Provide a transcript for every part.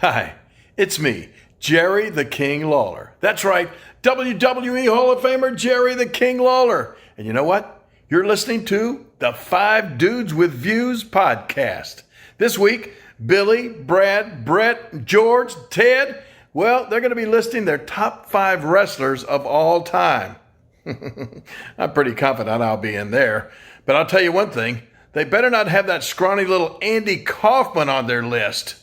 Hi, it's me, Jerry the King Lawler. That's right, WWE Hall of Famer Jerry the King Lawler. And you know what? You're listening to the Five Dudes with Views podcast. This week, Billy, Brad, Brett, George, Ted, well, they're going to be listing their top 5 wrestlers of all time. I'm pretty confident I'll be in there. But I'll tell you one thing, they better not have that scrawny little Andy Kaufman on their list.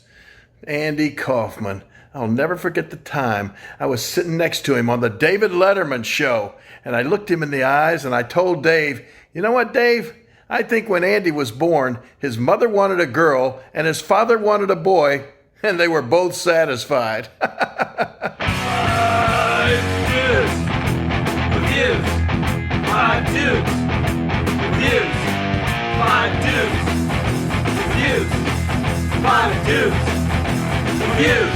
Andy Kaufman. I'll never forget the time I was sitting next to him on the David Letterman show, and I looked him in the eyes and I told Dave, you know what, Dave? I think when Andy was born, his mother wanted a girl and his father wanted a boy, and they were both satisfied. Five dudes with views. Five dudes with views. Five dudes with views. Five dudes with views.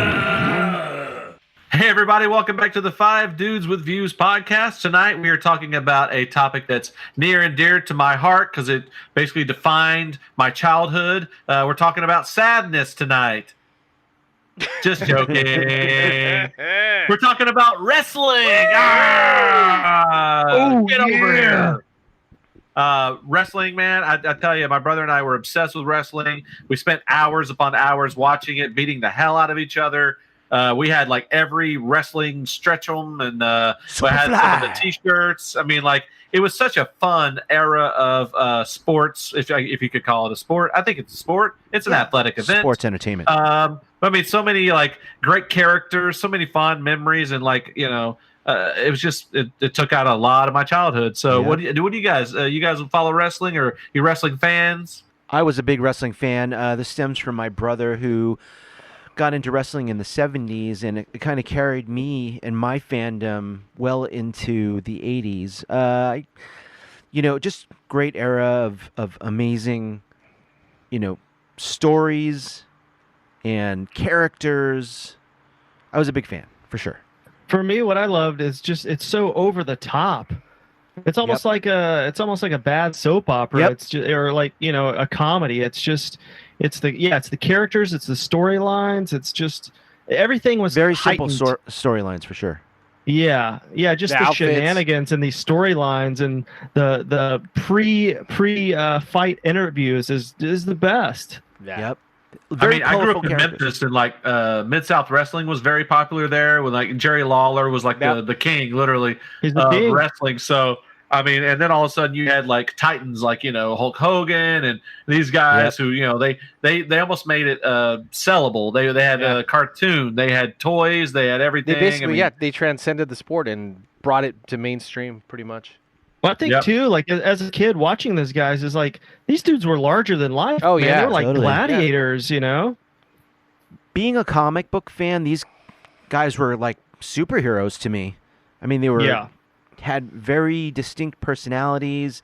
Yeah! Hey everybody, welcome back to the Five Dudes with Views podcast. Tonight we are talking about a topic that's near and dear to my heart because it basically defined my childhood. We're talking about sadness tonight. Just joking. We're talking about wrestling. Get over here. Wrestling, man, I tell you, my brother and I were obsessed with wrestling. We spent hours upon hours watching it, beating the hell out of each other. We had like every wrestling stretch them, and we had some of the t-shirts. I mean, like, it was such a fun era of sports, if you could call it a sport. I think it's a sport. It's an athletic event. Sports entertainment. I mean, so many like great characters, so many fond memories, and like, you know, it was just it took out a lot of my childhood. So Yeah. what do you guys? You guys follow wrestling, or you wrestling fans? I was a big wrestling fan. This stems from my brother who got into wrestling in the 70s, and it kind of carried me and my fandom well into the 80s. Just great era of amazing, stories and characters. I was a big fan, for sure. For me, what I loved is just it's so over the top. It's almost like a bad soap opera. Yep. It's just, or like, a comedy. It's the characters, it's the storylines, it's just everything was Very simple heightened. storylines, for sure. Yeah, just The the outfits. shenanigans and these storylines and the pre fight interviews is the best. Yep. I mean, I grew up colorful in characters. Memphis, and like Mid-South Wrestling was very popular there. With like Jerry Lawler was like Yep. the king, literally, He's the of king. wrestling. So I mean, and then all of a sudden you had like Titans, like Hulk Hogan and these guys who they almost made it sellable. They had a cartoon, they had toys, they had everything. They basically, I mean, they transcended the sport and brought it to mainstream pretty much. Well, I think Yep. too, like as a kid watching those guys, is like these dudes were larger than life. Oh, man. yeah, they were like totally. gladiators. Being a comic book fan, these guys were like superheroes to me. I mean, they had very distinct personalities.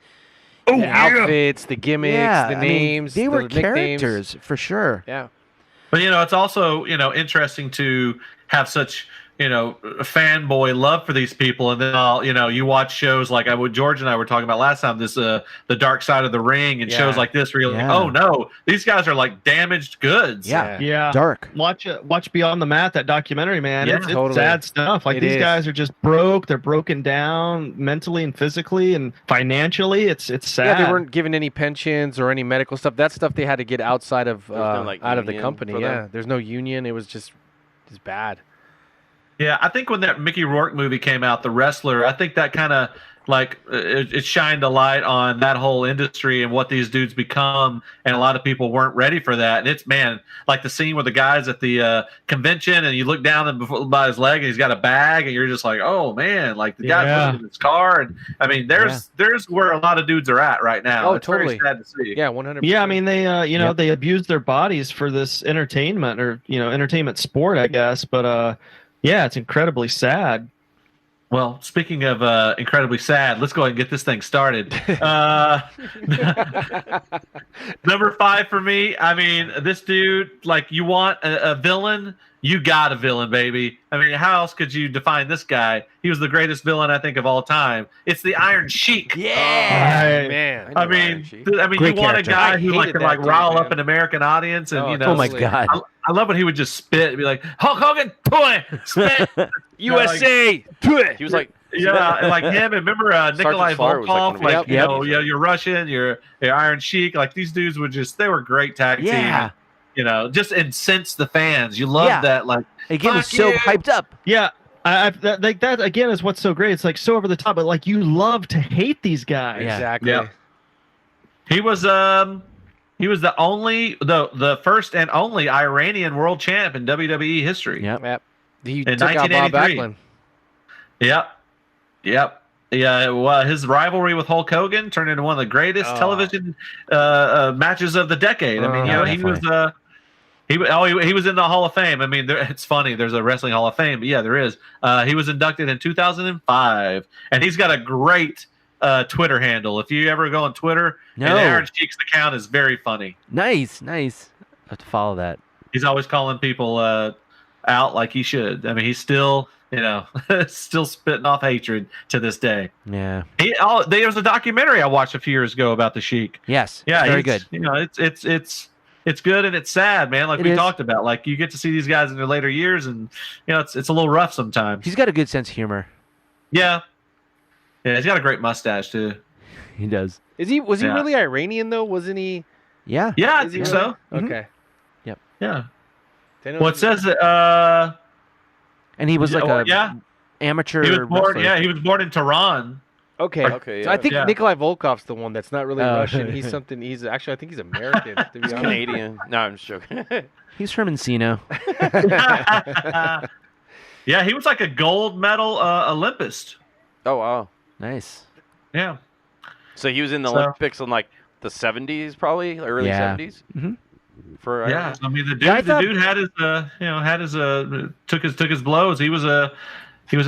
The outfits, the gimmicks, the I mean, names, they were the nicknames. characters, for sure. Yeah. but it's also interesting to have such fanboy love for these people, and then you watch shows like George and I were talking about last time, this the Dark Side of the Ring, and shows like this where you're like, Yeah. oh no, these guys are like damaged goods. Yeah. Dark. Watch Beyond the Mat, that documentary, man. Yeah, it's totally. sad stuff. Like It these is. guys are just broke. They're broken down mentally and physically and financially. It's sad. Yeah, they weren't given any pensions or any medical stuff. That stuff they had to get outside of no, like, out of the union company. for Yeah, them. there's no union. It was just bad. Yeah, I think when that Mickey Rourke movie came out, The Wrestler, I think that kind of like it shined a light on that whole industry and what these dudes become, and a lot of people weren't ready for that. And it's, man, like the scene with the guys at the convention, and you look down and by his leg, and he's got a bag, and you're just like, oh man, like the guy's Yeah. living in his car, and I mean, there's where a lot of dudes are at right now. Oh, It's totally. very sad to see. Yeah, 100%. Yeah, I mean they they abuse their bodies for this entertainment or entertainment sport, I guess. But yeah, it's incredibly sad. Well, speaking of incredibly sad, let's go ahead and get this thing started. Number 5 for me. I mean, this dude, like, you want a villain, you got a villain, baby. I mean, how else could you define this guy? He was the greatest villain, I think, of all time. It's the Iron Sheik. Yeah. Man. I mean, Great you want a character. guy I who like hated can like that dude, rile up man. an American audience, and Oh, you know. Oh my Totally. God. I love when he would just spit and be like, Hulk Hogan, toy, spit. USA. He was like, Yeah, and like him, and remember Nikolai Slaughter was, like, Volkov, one of his like, you favorite know, movies. you're Russian, you're Iron Sheik, like these dudes would they were great tag team. Yeah. You know, just incense the fans. You love Yeah. that, like, It gets me Fuck so you. hyped up. Yeah. Like that again is what's so great. It's like so over the top, but like you love to hate these guys. Yeah. exactly. Yeah. he was the only the first and only Iranian world champ in WWE history. Yep. Yep. He In took out Bob 1983. Backlund. Yep. Yeah, well, his rivalry with Hulk Hogan turned into one of the greatest Oh. television matches of the decade. I mean, you know, he was he was in the Hall of Fame. I mean, it's funny. There's a wrestling Hall of Fame, but yeah, there is. He was inducted in 2005, and he's got a great Twitter handle. If you ever go on Twitter, No. and Aaron Sheik's account is very funny. Nice. I have to follow that. He's always calling people out like he should. I mean, he's still, you know, still spitting off hatred to this day. Yeah. There was a documentary I watched a few years ago about the Sheik. Yes. Yeah, Very he's- good. You know, it's good and it's sad, man. Like It we is. talked about, like you get to see these guys in their later years, and you know, it's a little rough sometimes. He's got a good sense of humor. Yeah, he's got a great mustache too. He does. Was he Yeah. really Iranian though? Wasn't he? Yeah. Yeah, I Is he think really? so. Okay. Yeah. Didn't know Well, it he- says that And he was like a yeah, amateur he was born. wrestler. Yeah, he was born in Tehran. Okay. Okay, So I yeah. think Yeah. Nikolai Volkov's the one that's not really Oh. Russian. He's something. He's actually, I think he's American. To be honest. Canadian. No, I'm just joking. He's from Encino. Yeah, he was like a gold medal Olympist. Oh wow. Nice. Yeah. So he was in the So- Olympics in like the 70s, probably early Yeah. 70s. Mhm. For Yeah, I mean the dude, Yeah, I thought- the dude had his took his blows. He was an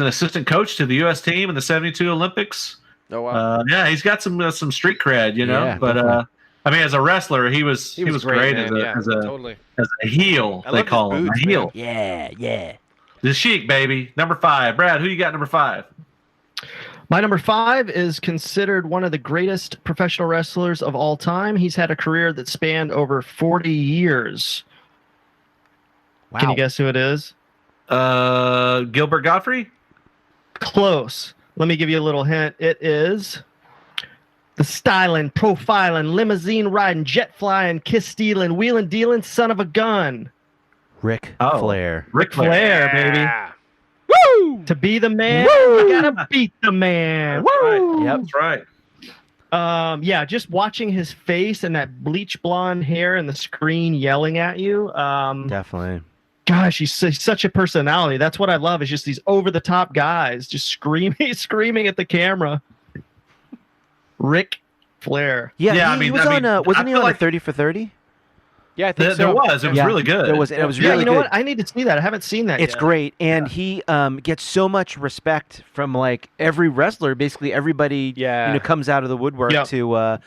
assistant coach to the U.S. team in the '72 Olympics. Oh wow. Yeah, he's got some street cred, you know. Yeah, but definitely. I mean, as a wrestler, he was great man. as a Totally. as a heel. I They love his call him boots, a heel. Yeah. The Sheik, baby, number 5. Brad, who you got number 5? My number 5 is considered one of the greatest professional wrestlers of all time. He's had a career that spanned over 40 years. Wow. Can you guess who it is? Gilbert Godfrey. Close. Let me give you a little hint. It is the styling, profiling, limousine riding, jet flying, kiss stealing, wheeling dealing son of a gun. Ric Oh. Flair. Ric Flair, baby. Yeah. To be the man, Woo! you gotta beat the man. That's right. Woo! Yep. That's right. Yeah, just watching his face and that bleach blonde hair and the screen yelling at you. Definitely. Gosh, he's such a personality. That's what I love. Is just these over the top guys just screaming at the camera. Ric Flair. Yeah, Yeah, I he mean- was I on mean, wasn't I he feel on like- a 30 for 30? Yeah, I think There so. was. It was Yeah, really good. There was, and it was Yeah, really you know good. what? I need to see that. I haven't seen that It's yet. great, and he gets so much respect from like every wrestler. Basically, everybody Yeah. comes out of the woodwork Yep. to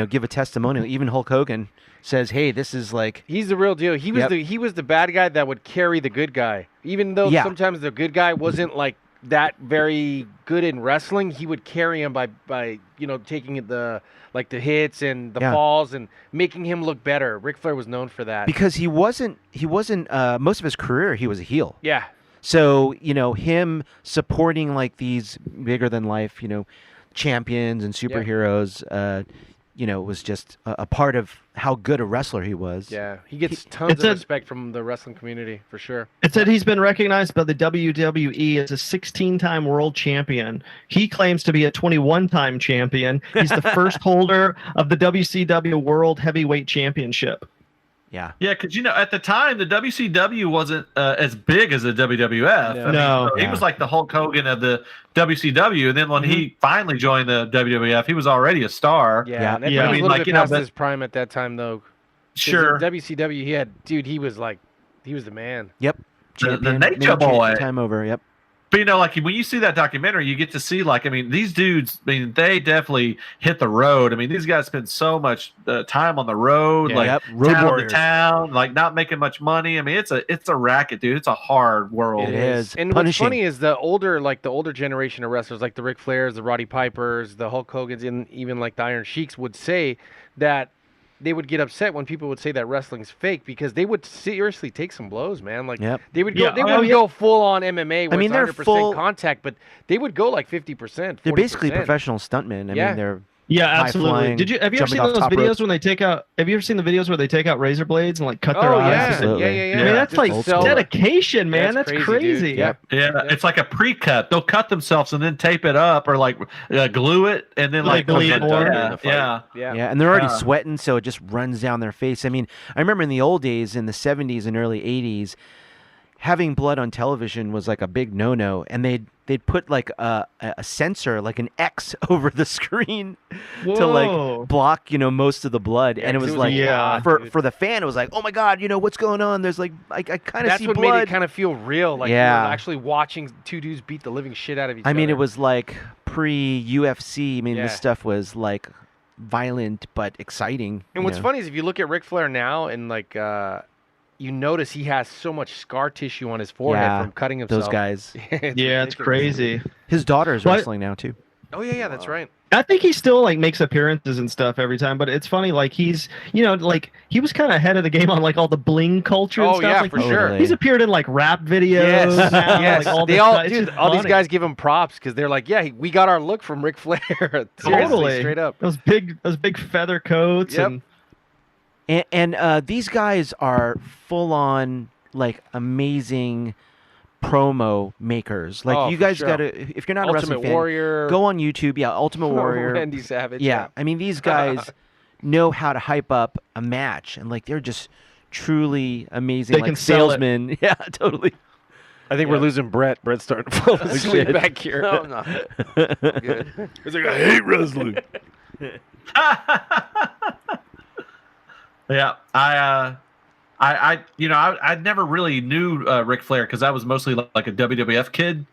give a testimonial. Even Hulk Hogan says, "Hey, this is like He's the real deal. He was Yep. he was the bad guy that would carry the good guy. Even though Yeah. sometimes the good guy wasn't like that very good in wrestling, he would carry him by taking the hits and the Yeah. falls and making him look better. Ric Flair was known for that. because he wasn't most of his career he was a heel. Yeah. So him supporting like these bigger than life champions and superheroes. Was just a part of how good a wrestler he was. Yeah. He gets tons It's of a- respect from the wrestling community for sure. It said he's been recognized by the WWE as a 16-time world champion. He claims to be a 21-time champion. He's the first holder of the WCW World Heavyweight Championship. Yeah. Yeah, because at the time the WCW wasn't as big as the WWF. I mean, No. so he was like the Hulk Hogan of the WCW, and then when he finally joined the WWF, he was already a star. Yeah. Yeah. And that Yeah. was I a mean, little like, bit but- past his prime at that time though. 'Cause Sure. in WCW he was the man. Yep. The Champion, Nature made Boy. Time over. Yep. But like when you see that documentary, you get to see these dudes. They definitely hit the road. These guys spend so much time on the road, Road town warriors. to town, not making much money. It's a racket, dude. It's a hard world. It is. And punishing. what's funny is the older generation of wrestlers, like the Ric Flairs, the Roddy Pipers, the Hulk Hogans, and even like the Iron Sheiks would say that they would get upset when people would say that wrestling's fake because they would seriously take some blows, man. Like they would go, they wouldn't go full on MMA. Where it's they're 100% full contact, but they would go like 50%. 40%. They're basically professional stuntmen. I mean, they're absolutely. high-flying, Have you ever seen jumping those off top videos ropes. when they take out? Have you ever seen the videos where they take out razor blades and cut their eyes? Absolutely. Yeah. That's Just like to sell- dedication, man. That's That's crazy, crazy. dude. Yep. Yeah, it's like a pre-cut. They'll cut themselves and then tape it up or glue it and then bleed more. Yeah. Yeah, and they're already sweating, so it just runs down their face. I remember in the old days, in the 70s and early 80s, having blood on television was like a big no-no, and they'd put like a sensor, like an X over the screen to like block, most of the blood. And it was like, for the fan, it was like, oh my God, what's going on? There's like, I kind of see blood. That's what made it kind of feel real. Like, Yeah. you were actually watching two dudes beat the living shit out of each other. It was like pre-UFC. This stuff was like violent but exciting. And what's funny is if you look at Ric Flair now and you notice he has so much scar tissue on his forehead from cutting himself. Those guys. It's crazy. His daughter is wrestling now too. Oh yeah, that's right. I think he still makes appearances and stuff every time, but it's funny. He's he was kind of ahead of the game on all the bling culture and Oh stuff. yeah, for sure. He's appeared in rap videos. Yes, now, yes. all They this all, stuff. It's dude, just all these funny. guys give him props because they're like, yeah, we got our look from Ric Flair. Seriously, Totally, straight up. Those big feather coats Yep. And these guys are full on amazing promo makers. Oh, you for guys sure. gotta, if you're not a Ultimate wrestling fan, Warrior. go on YouTube. Yeah, Ultimate Warrior. Randy Savage. Yeah, these guys know how to hype up a match, and they're just truly amazing. They can sell it. salesmen. Yeah, totally. I think we're losing Brett. Brett's starting to fall asleep back here. No, I'm not. I'm good. He's like, I hate wrestling. Yeah, I never really knew Ric Flair because I was mostly like a WWF kid.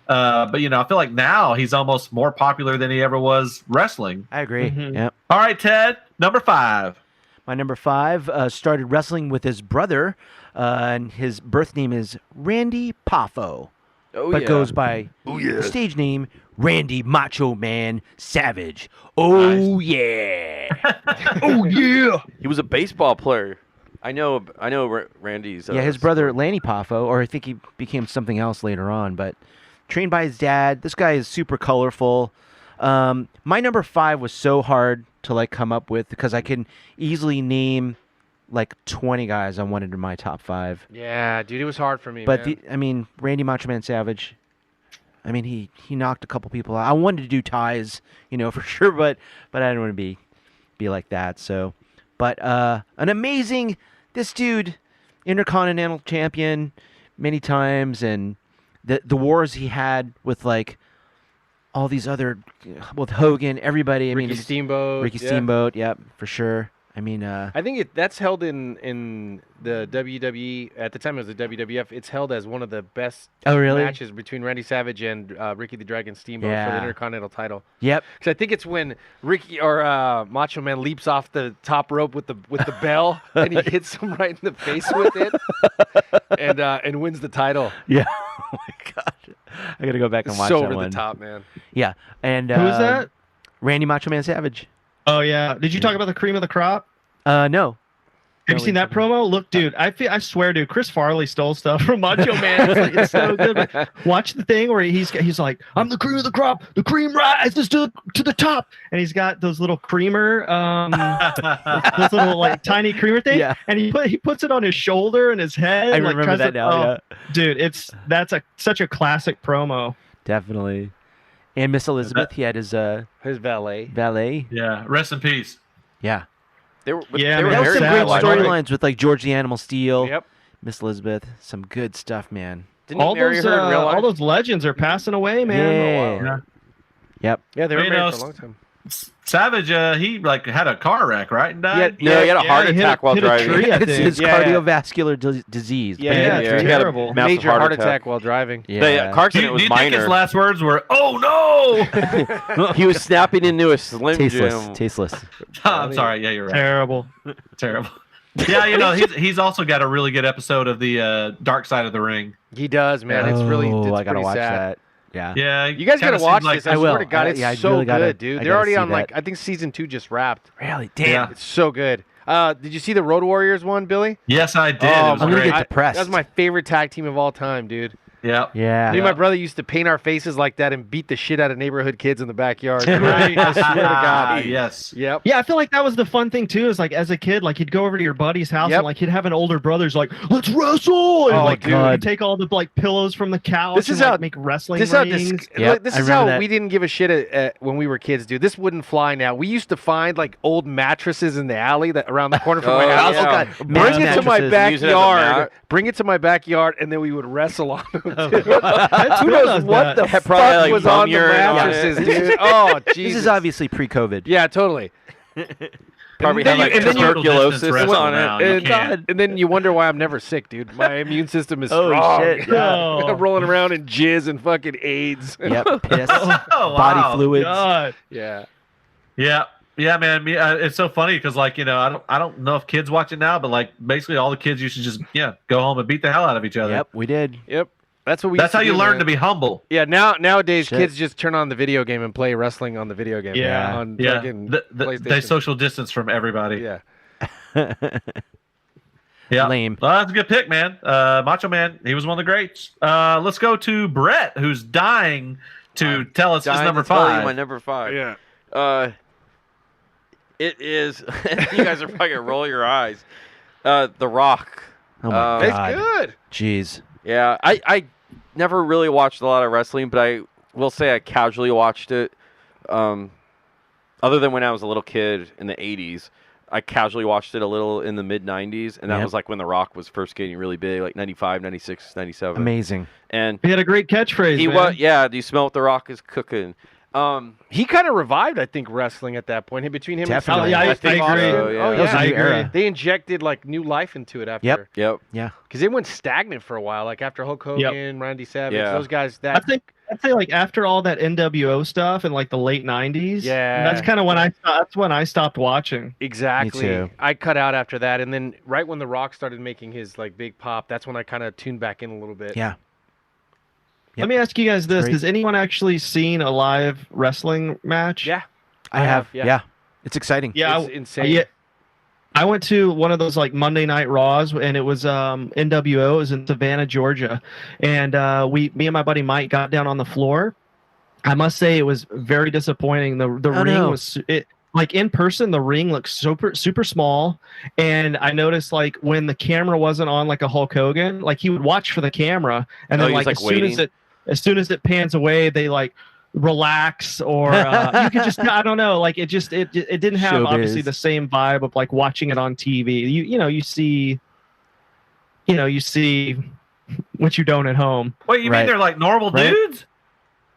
But I feel like now he's almost more popular than he ever was wrestling. I agree. Mhm. Yep. All right, Ted, number 5. My number 5 started wrestling with his brother, and his birth name is Randy Poffo, but goes by stage name Randy Macho Man Savage. Oh yeah! Oh yeah! He was a baseball player. I know Randy's. Yeah, his brother Lanny Poffo, or I think he became something else later on, but trained by his dad. This guy is super colorful. My number 5 was so hard to come up with because I can easily name 20 guys I wanted in my top 5. Yeah, dude, it was hard for me. But man. Randy Macho Man Savage. He knocked a couple people out. I wanted to do ties, for sure, but I didn't want to be like that. So, but an amazing, this dude, Intercontinental Champion many times, and the wars he had with all these other, with Hogan, everybody. Ricky Steamboat. Ricky yeah. Steamboat, yep, for sure. I think that's held in the WWE at the time it was the WWF. It's held as one of the best matches between Randy Savage and Ricky the Dragon Steamboat for the Intercontinental title. Yep. Because I think it's when Ricky or Macho Man leaps off the top rope with the bell and he hits him right in the face with it, and wins the title. Yeah. Oh my god. I gotta go back and watch So that over one. the top, man. Yeah. And Who is that? Randy Macho Man Savage. Oh yeah. Did you talk about the cream of the crop? No. Have you seen that promo? Look, dude, I swear, dude, Chris Farley stole stuff from Macho Man. It's so good. But watch the thing where he's like, I'm the cream of the crop. The cream rises to the top, and he's got those little creamer, those little tiny creamer thing, and he puts it on his shoulder and his head. I and, remember that now. Dude, that's such a classic promo. Definitely. And Miss Elizabeth, he had his valet. valet. Yeah, rest in peace. Yeah. They were Yeah, they were man, There were very some sad, great like- storylines with George the Animal Steel, Yep. Miss Elizabeth. Some good stuff, man. Didn't he marry her in real life? all those legends are passing away, man. Yeah. Yep. Yeah, they were You married know, for a long time. Savage, he like had a car wreck, right? And died. No, he had a heart he hit attack while hit a driving. tree, I It's think. his Yeah, yeah. cardiovascular disease. Yeah, but yeah, he it's he had a terrible. massive Major heart attack while driving. Yeah. The car Do accident you, was do you think his minor. last words were "Oh no"? He was snapping into a Slim tasteless. Jim. Tasteless. I'm sorry. Yeah, you're right. Terrible. Terrible. Yeah, he's also got a really good episode of the Dark Side of the Ring. He does, man. It's really it's I gotta pretty watch sad. that. Yeah. Yeah, You guys kinda gotta watch seems like this. I I swear will. to God, it's I so really gotta- good, dude. I They're gotta already see on that. I think season 2 just wrapped. Really? Damn. Yeah. It's so good. Did you see the Road Warriors one, Billy? Yes, I did. Oh, it was I'm gonna great. get depressed. That was my favorite tag team of all time, dude. Yeah. Yeah. Me and my brother used to paint our faces like that and beat the shit out of neighborhood kids in the backyard. Right. I swear to God. Yes. Yep. Yeah, I feel like that was the fun thing too. Is like as a kid, like you'd go over to your buddy's house Yep. and like he'd have an older brother's like, "Let's wrestle!" And Oh, like, dude. you take all the like pillows from the couch. This is and, how- like, make wrestling This is how rings. Yep, this I is remember how that. we didn't give a shit when we were kids, dude. This wouldn't fly now. We used to find like old mattresses in the alley that around the corner from Oh, my house. yeah. Oh god. Bring it to my Mattresses. Use it as a backyard. mat. Bring it to my backyard, and then we would wrestle on them. dude. That's Who cool knows does what that. the Had fuck probably, like, was on the bone urine on mattresses, it. dude? Oh, Jesus. This is obviously pre-COVID. Yeah, totally. Probably And had then like you- and then you- tuberculosis wrestle on now. it. You And, can't. and then you wonder why I'm never sick, dude. My immune system is Oh, strong. shit. Yeah. Oh. Rolling around in jizz and fucking AIDS. Yep. Piss. Oh, Body wow. fluids. God. Yeah. Yeah. Yeah, man. It's so funny because, like, I don't know if kids watch it now, but like, basically, all the kids used to just go home and beat the hell out of each other. Yep. We did. Yep. That's what we. That's used how to you do, learn man. to be humble. Yeah. Nowadays, Shit. kids just turn on the video game and play wrestling on the video game. Yeah. On Yeah, fucking they PlayStation. social distance from everybody. Yeah. Yeah, Lame. Well, that's a good pick, man. Macho Man, he was one of the greats. Let's go to Brett, who's dying to tell us his Dying number to tell you 5. my number 5. Yeah. It is. You guys are probably gonna roll your eyes. The Rock. Oh my It's god. good. Jeez. Yeah, I never really watched a lot of wrestling, but I will say I casually watched it. Other than when I was a little kid in the 80s, I casually watched it a little in the mid 90s, and that Yep. was like when The Rock was first getting really big, like 95, 96, 97. Amazing. And He had a great catchphrase. he man. was, yeah, do you smell what The Rock is cooking? He kind of revived, I think, wrestling at that point. Between him Definitely. and Oh, yeah, I think agree. Austin. Oh, yeah. Oh, That was a yeah. I new agree. era. They injected like new life into it after. Yep. Yep. Yeah. Because they went stagnant for a while, like after Hulk Hogan, Randy Savage, Yeah. those guys. I That think I'd say like after all that NWO stuff in like the late '90s. Yeah. That's kind of when I stopped watching. exactly. too. I cut out after that, and then right when The Rock started making his like big pop, that's when I kind of tuned back in a little bit. Yeah. Yep. Let me ask you guys this: Great. has anyone actually seen a live wrestling match? Yeah. I have. yeah. Yeah. It's exciting. Yeah. It's insane. Yeah. I went to one of those like Monday Night Raws, and it was NWO. It was in Savannah, Georgia, and me and my buddy Mike got down on the floor. I must say it was very disappointing. The ring no. was like in person. The ring looked super small, and I noticed like when the camera wasn't on like a Hulk Hogan, like he would watch for the camera, and Oh, then he was, like like, as soon as it pans away, they like relax or you could just I don't know, like it didn't have Showbiz. obviously the same vibe of like watching it on TV. You see what you don't at home. Wait, you Right. mean they're like normal Right. dudes?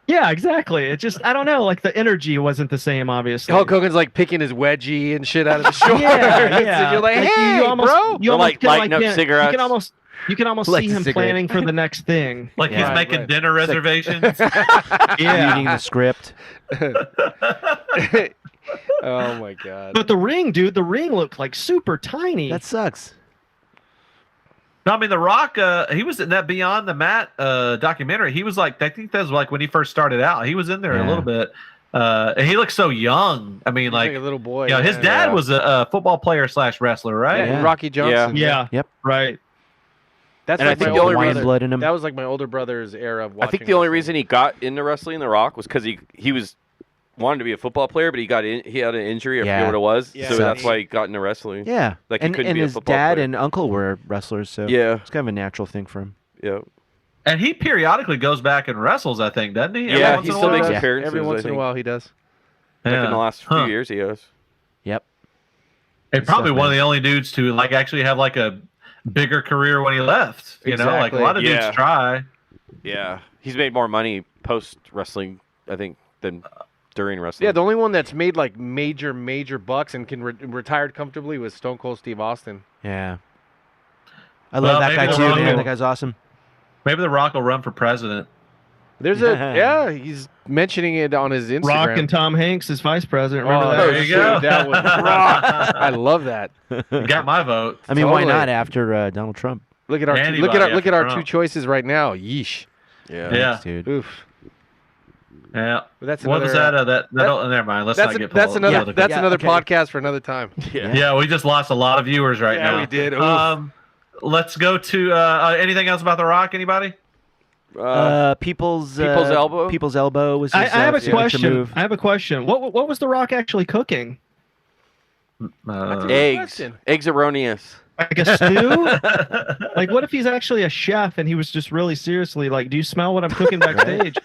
Yeah, exactly. It just I don't know, like the energy wasn't the same obviously. Hulk Hogan's like picking his wedgie and shit out of the shorts. Yeah, yeah. And you're like, Like, hey, you almost, bro. You Or, almost like, can, lighting up yeah, cigarettes. You can almost Lights see a him cigarette. planning for the next thing. Like he's Right, making right. dinner reservations? Yeah. Reading the script. Oh my god. But the ring looked like super tiny. That sucks. No, I mean The Rock. He was in that Beyond the Mat documentary. He was like, I think that was like when he first started out. He was in there a Yeah. little bit, and he looked so young. I mean, He's like, a little boy. you know, his dad Yeah. was a football player / wrestler, right? Yeah, Yeah. Rocky Johnson. yeah. Yep. Right. That's And I like think my the only older Hawaiian reason- blood in him. That was like my older brother's era of I watching. think the only wrestling. reason he got into wrestling, The Rock, was because he was wanted to be a football player, but he had an injury. I Yeah. forget what it was, Yeah. so Sucks. that's why he got into wrestling. Yeah. Like, he and couldn't and be a his football dad player. and uncle were wrestlers, so Yeah, it's kind of a natural thing for him. yeah, And he periodically goes back and wrestles. I think, doesn't he? Every yeah. once He in a still while? makes Yeah. appearances. Every once I in a think. while he does. Like in the last few Huh. years, he has. Yep. And probably stuff, one of man. the only dudes to like actually have like a bigger career when he left. You know, like a Exactly. lot of dudes Yeah. try. Yeah, he's made more money post wrestling, I think, than during wrestling. Yeah, the only one that's made like major bucks and can retired comfortably was Stone Cold Steve Austin. Yeah. I love that guy maybe too, The Rock man. will- That guy's awesome. Maybe The Rock will run for president. There's he's mentioning it on his Instagram. Rock and Tom Hanks is vice president. Remember that? there you go. Dude, that was rock. I love that. You got my vote. I mean, why Totally. not after Donald Trump? Look at our Anybody look at our after two Trump. choices right now. Yeesh. Yeah. Yeah. Thanks, dude. Oof. Yeah. But that's What was another, that? Never mind. Let's not get that's another political. that's Yeah, another okay. podcast for another time. Yeah, we just lost a lot of viewers right Yeah, now. we did. Oof. Let's go to anything else about The Rock? Anybody? People's Elbow? People's elbow was. I His, have a signature question. move. I have a question. What was The Rock actually cooking? Eggs. question. Eggs erroneous. Like a stew? Like, what if he's actually a chef and he was just really seriously like, do you smell what I'm cooking backstage?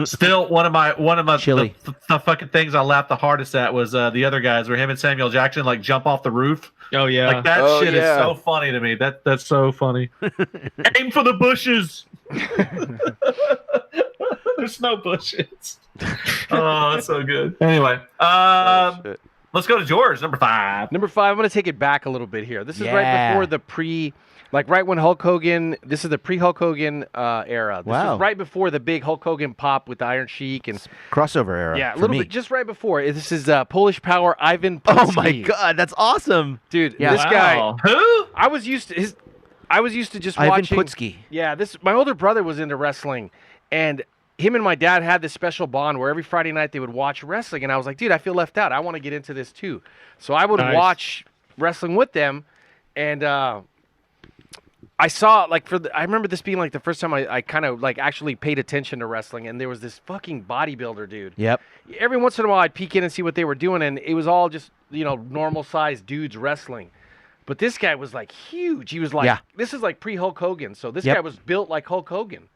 Still, one of my Chili. the fucking things I laughed the hardest at was the other guys where him and Samuel Jackson like jump off the roof. Oh yeah. Like that Oh, shit is yeah. so funny to me. That's so funny. Aim for the bushes. There's no bushes. Oh, that's so good. Anyway, Shit. let's go to George, number 5. Number 5, I'm going to take it back a little bit here. This is right Yeah. before the right when Hulk Hogan, this is the pre-Hulk Hogan era. This Wow. is right before the big Hulk Hogan pop with the Iron Sheik and Crossover era. yeah, a for little me. bit just right before. This is Polish Power Ivan Oh Putski. my God, that's awesome. Dude, Yeah. this guy, Who? I was used to just Ivan watching Putski. Yeah, my older brother was into wrestling, and him and my dad had this special bond where every Friday night they would watch wrestling, and I was like, dude, I feel left out. I want to get into this too. So I would Nice. watch wrestling with them, and I saw I remember this being like the first time I kind of like actually paid attention to wrestling, and there was this fucking bodybuilder dude. Yep. Every once in a while I'd peek in and see what they were doing, and it was all just normal sized dudes wrestling. But this guy was like huge. He was like, Yeah. this is like pre-Hulk Hogan. So this Yep. guy was built like Hulk Hogan.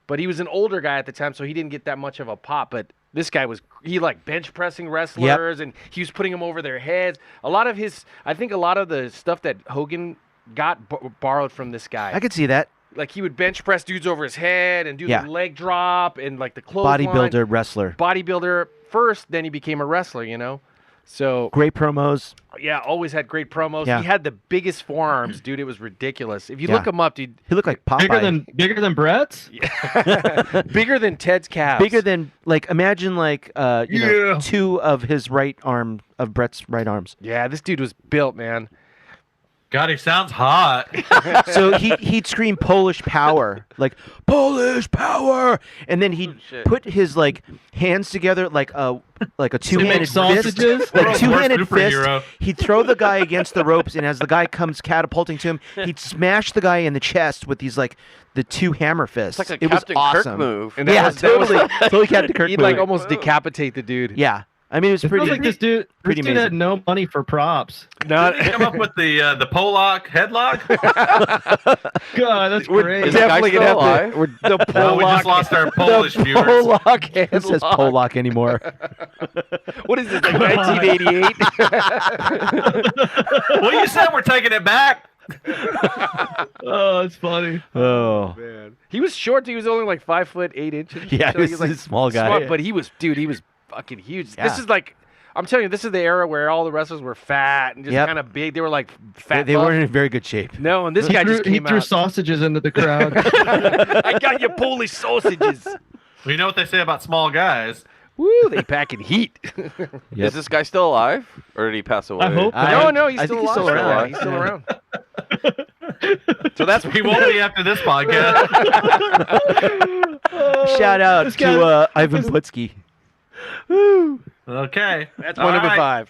But he was an older guy at the time, so he didn't get that much of a pop. But this guy he like bench pressing wrestlers, and he was putting them over their heads. I think a lot of the stuff that Hogan got borrowed from this guy. I could see that. Like he would bench press dudes over his head and do Yeah. the leg drop and like the clothesline. Bodybuilder, wrestler. Bodybuilder first, then he became a wrestler, So Great promos. yeah, always had great promos. Yeah. He had the biggest forearms, dude. It was ridiculous. If you Yeah. look him up, dude, He looked like Popeye. Bigger than Brett's? bigger than Ted's calves. Bigger than imagine two of his of Brett's right arms. Yeah, this dude was built, man. God, he sounds hot. So he'd scream Polish power, like Polish power, and then he'd shit. put his hands together like a two-handed fist, sausages? like World's two-handed worst fist. superhero. He'd throw the guy against the ropes, and as the guy comes catapulting to him, he'd smash the guy in the chest with these the two hammer fists. It's like a it was Captain Kirk awesome. move. And that Yeah, was- that was- totally Captain Kirk He'd move. like almost decapitate the dude. Yeah, I mean it was It feels pretty. like this dude pretty had amazing. no money for props. Not Did he come up with the Pollock headlock? God, that's We're great. Is the guy definitely still gonna have alive? to. We're the No, we just Pollock. lost our Polish the viewers. Pollock It says headlock. Pollock anymore. What is this, like 1988? Well, you said we're taking it back. Oh, it's funny. Oh, Man. He was short. He was only like 5'8" yeah, So he this was, like, is a small guy. smart, but he was fucking huge. Yeah. This is like, I'm telling you, this is the era where all the wrestlers were fat and just Yep. kind of big. They were like They, fat. they buff. weren't in very good shape. No, and this He guy threw, just he came threw out. sausages into the crowd. I got your Polish sausages. Well, you know what they say about small guys. Woo, they packing heat. Yep. Is this guy still alive, or did he pass away? I hope. No, he's I still think he's alive. still around. Yeah, he's still around. So that's He won't be after this podcast. Shout out This guy- to Ivan Putski. Woo. Okay. That's All my number right.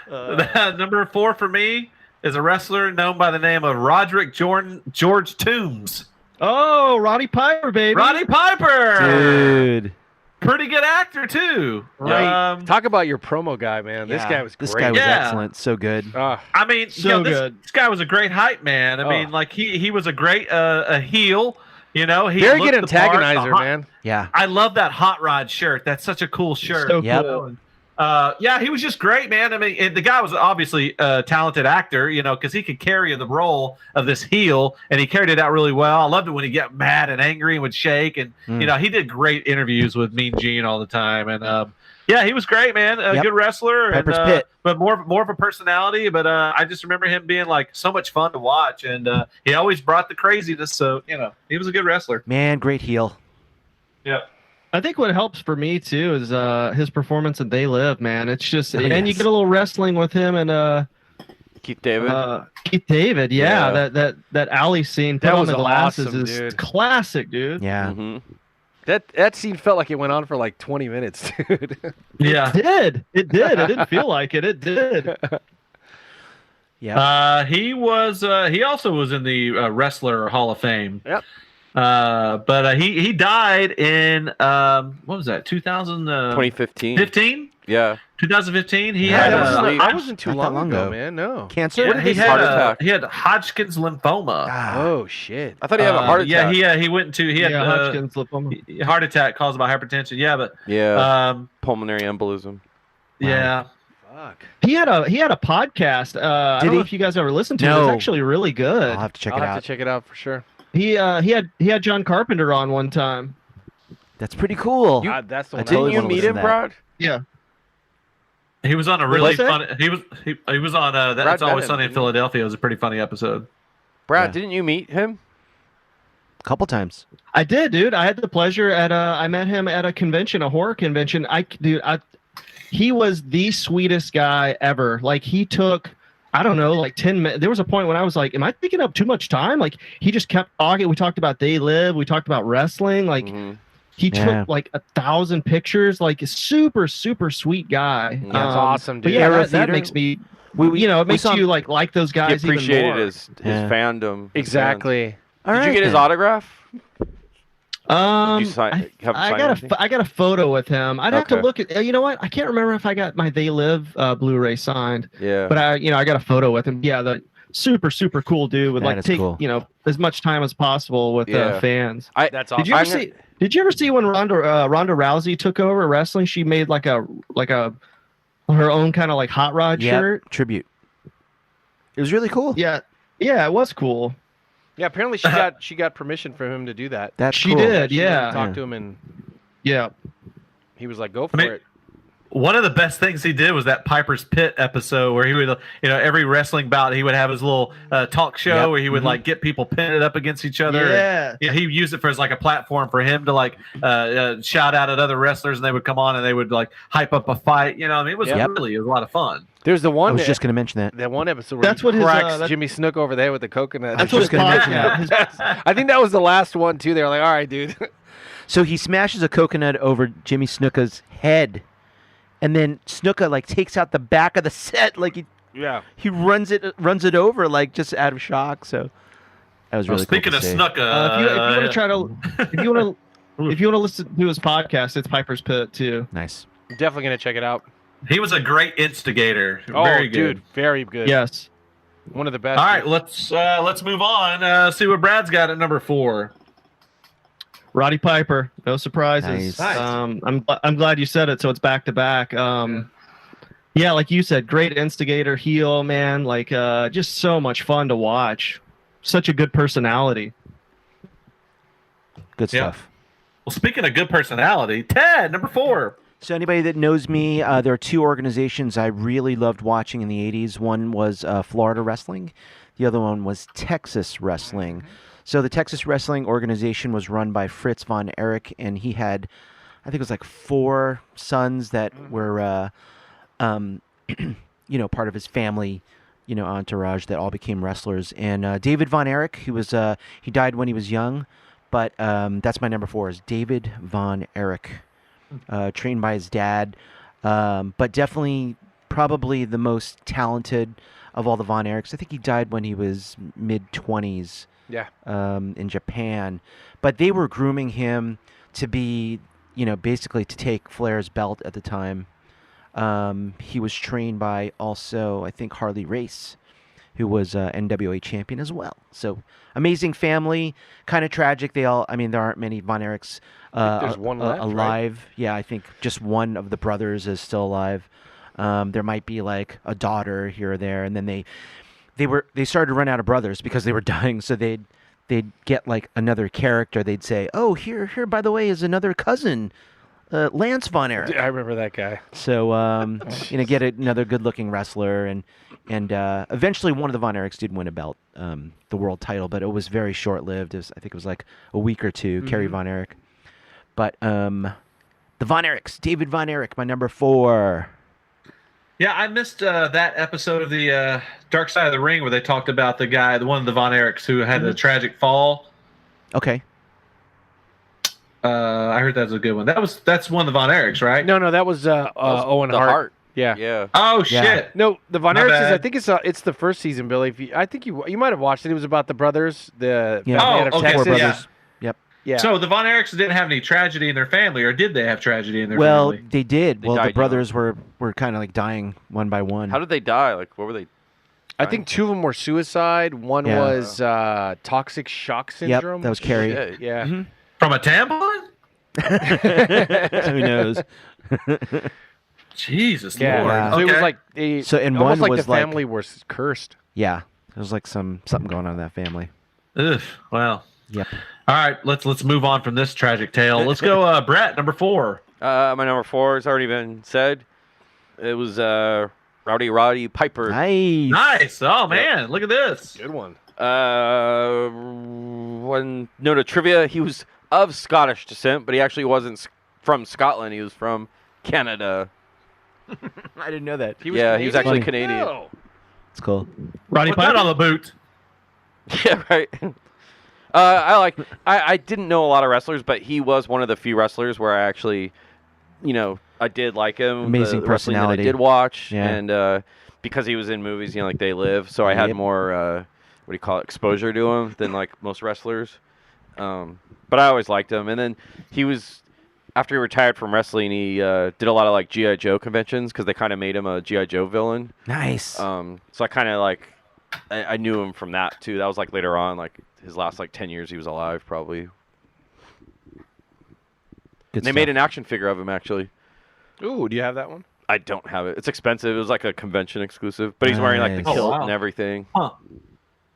5. Number 4 for me is a wrestler known by the name of Roderick George Toombs. Oh, Roddy Piper, baby. Roddy Piper. Dude. Pretty good actor, too. Right. Talk about your promo guy, man. This Yeah, guy was This great. guy was Yeah. excellent. So good. I mean, So this good. guy was a great hype man. I mean, Oh. like he was a great a heel. You know, he Very looked good the part, the antagonizer, hot- man. Yeah. I love that hot rod shirt. That's such a cool shirt. So Yep. cool. Yeah, he was just great, man. I mean, the guy was obviously a talented actor, because he could carry the role of this heel, and he carried it out really well. I loved it when he got mad and angry and would shake, and he did great interviews with Mean Gene all the time, and yeah, he was great, man. A good wrestler, Piper's and Pit. but more of a personality. But I just remember him being like so much fun to watch, and he always brought the craziness. So he was a good wrestler. Man, great heel. Yeah. I think what helps for me too is his performance in They Live, man. It's just, Oh, and you yes. get a little wrestling with him and Keith David. Keith David. Yeah, Yeah. that alley scene. Put That on was the glasses awesome, is dude. classic, dude. Yeah. Mhm. That scene felt like it went on for like 20 minutes, dude. Yeah. It did. It did. It didn't feel like it. It did. Yeah. He was. He also was in the Wrestler Hall of Fame. Yep. But he died in what was that? 2015. 2015. Yeah. 2015. He Yeah, had. That wasn't too not that long long ago, ago. man. No. Cancer. Yeah, he Heart had attack. he had Hodgkin's lymphoma. Ah, Oh shit. I thought he had a heart attack. Yeah, he went into he had Hodgkin's lymphoma. heart attack caused by hypertension. Yeah, but Yeah. Pulmonary embolism. yeah. Fuck. He had a podcast. I Did don't he? know if you guys ever listened to it. No. It's actually really good. I'll have to check I'll it have out. to check it out for sure. He had John Carpenter on one time. That's pretty cool. That's the I one. totally Didn't you wanna meet listen him, to that. Brad? Yeah. He was on a really What's that? fun. He was on That's Brad Always Bennett, Sunny in didn't he? Philadelphia. It was a pretty funny episode. Brad, Yeah. didn't you meet him? A couple times. I did, dude. I had the pleasure I met him at a convention, a horror convention. He was the sweetest guy ever. Like he took, I don't know, like 10 minutes. There was a point when I was like, am I taking up too much time? Like he just kept talking. We talked about They Live. We talked about wrestling. Like Mhm. he Yeah. took like 1,000 pictures. Like a super, super sweet guy. That's awesome, But dude. yeah, Aero that Theater? makes me, We it makes saw him- you like those He guys even appreciated more. his Yeah. fandom. his Exactly. All fans. Did you right, get his then. autograph? Um, Did you sign, have him I sign got anything? I got a photo with him. I'd have to Okay. look at. You know what? I can't remember if I got my They Live Blu-ray signed, Yeah. but I got a photo with him. Yeah, the super cool dude would That like is take cool. as much time as possible with Yeah. fans. That's awesome. Did you ever I'm see? Did you ever see when Ronda Rousey took over wrestling? She made like a her own kind of like hot rod Yep, shirt. tribute. It was really cool. Yeah, it was cool. Yeah, apparently she got permission from him to do that. That's She cool. did. She went and Yeah, talked to him, and yeah. he was like, "Go for mean, it." One of the best things he did was that Piper's Pit episode where he would, every wrestling bout he would have his little talk show Yep. where he would Mhm. like get people pinned up against each other. Yeah. Yeah, he used it for as like a platform for him to like shout out at other wrestlers, and they would come on and they would like hype up a fight. I mean, it was Yep. it was a lot of fun. There's the I one. was just going to mention that. that one episode where That's he what his, cracks that- Jimmy Snook over there with the coconut. That's I what was his just gonna mention podcast. I think that was the last one too. They were like, "All right, dude." So he smashes a coconut over Jimmy Snuka's head, and then Snuka like takes out the back of the set, like Yeah. he runs it over like just out of shock. So that was Well, really speaking cool of to see. Snuka, If you want to try to, if you want to listen to his podcast, it's Piper's Pit too. Nice. Definitely gonna check it out. he was a great instigator. Oh, Very good. dude, very good. Yes. One of the best. All right, let's move on. See what Brad's got at number 4. Roddy Piper, no surprises. Nice. I'm glad you said it, so it's back to back. Yeah, like you said, great instigator, heel, man. Like, just so much fun to watch. Such a good personality. Good Yeah. stuff. Well, speaking of good personality, Ted, number 4. So anybody that knows me, there are two organizations I really loved watching in the 80s. One was Florida Wrestling. The other one was Texas Wrestling. So the Texas Wrestling organization was run by Fritz von Erich, and he had, I think it was like 4 sons that were, part of his family, entourage that all became wrestlers. And David von Erich, he died when he was young, but that's my number 4 is David von Erich. Trained by his dad, but definitely probably the most talented of all the Von Erichs. I think he died when he was mid-20s Yeah. in Japan. But they were grooming him to be, basically to take Flair's belt at the time. He was trained by also, I think, Harley Race. who was NWA champion as well. So amazing family, kind of tragic. They all, I mean, there aren't many Von Erichs there's one left, right? alive. Yeah, I think just one of the brothers is still alive. There might be like a daughter here or there, and then they started to run out of brothers because they were dying. So they'd get like another character. They'd say, "Oh, here, by the way, is another cousin, Lance Von Erich." I remember that guy. So get another good-looking wrestler, and eventually one of the Von Erichs did win a belt, the world title, but it was very short-lived. I think it was like a week or two. Kerry Von Erich, but the Von Erichs, David Von Erich, my number 4. Yeah, I missed that episode of the Dark Side of the Ring where they talked about the one of the Von Erichs who had a tragic fall. Okay. I heard that was a good one. That's one of the Von Erichs, right? No, that was Owen the Hart. Hart. Yeah. Yeah. Oh Yeah. shit! No, the Von My Erichs bad. I think it's the first season, Billy. I think you might have watched it. It was about the brothers, the Yeah. family Oh, out of okay, Texas. Four yeah. brothers. Yep. Yeah. So the Von Erichs didn't have any tragedy in their family, or did they have tragedy in their Well, family? they did. They Well, the died young. brothers were kind of like dying one by one. How did they die? Like, what were they? I think 2 of them were suicide. One Yeah. was toxic shock Yep, syndrome. that was Kerry. Shit. Yeah. From a tampon? Who knows? Jesus Yeah. Lord. Yeah. So it was Okay. like they, So, and almost one like was the like- family was cursed. Yeah, there was like something going on in that family. Ugh, well. Yep. All right, let's move on from this tragic tale. Let's go, Brett, number 4. My number 4 has already been said. It was Roddy Piper. Nice. Nice. Oh man, look at this. Good one. One note of trivia: he was of Scottish descent, but he actually wasn't from Scotland. He was from Canada. I didn't know that. He was Yeah, he was Canadian? actually Funny. Canadian. No. It's cool. Roddy Put that Piper. on the boot. Yeah, right. I didn't know a lot of wrestlers, but he was one of the few wrestlers where I actually, I did like him. Amazing the wrestling that I personality. did watch, Yeah. and because he was in movies, like They Live, so I had Yep. more exposure to him than like most wrestlers. But I always liked him, and then he was. After he retired from wrestling, he did a lot of like G.I. Joe conventions because they kind of made him a G.I. Joe villain. Nice. So I kind of like, I knew him from that too. That was like later on, like his last like 10 years he was alive probably. Good They made an action figure of him actually. Ooh, do you have that one? I don't have it. It's expensive. It was like a convention exclusive, but he's wearing like the Nice. kilt Oh, wow. and everything. Huh.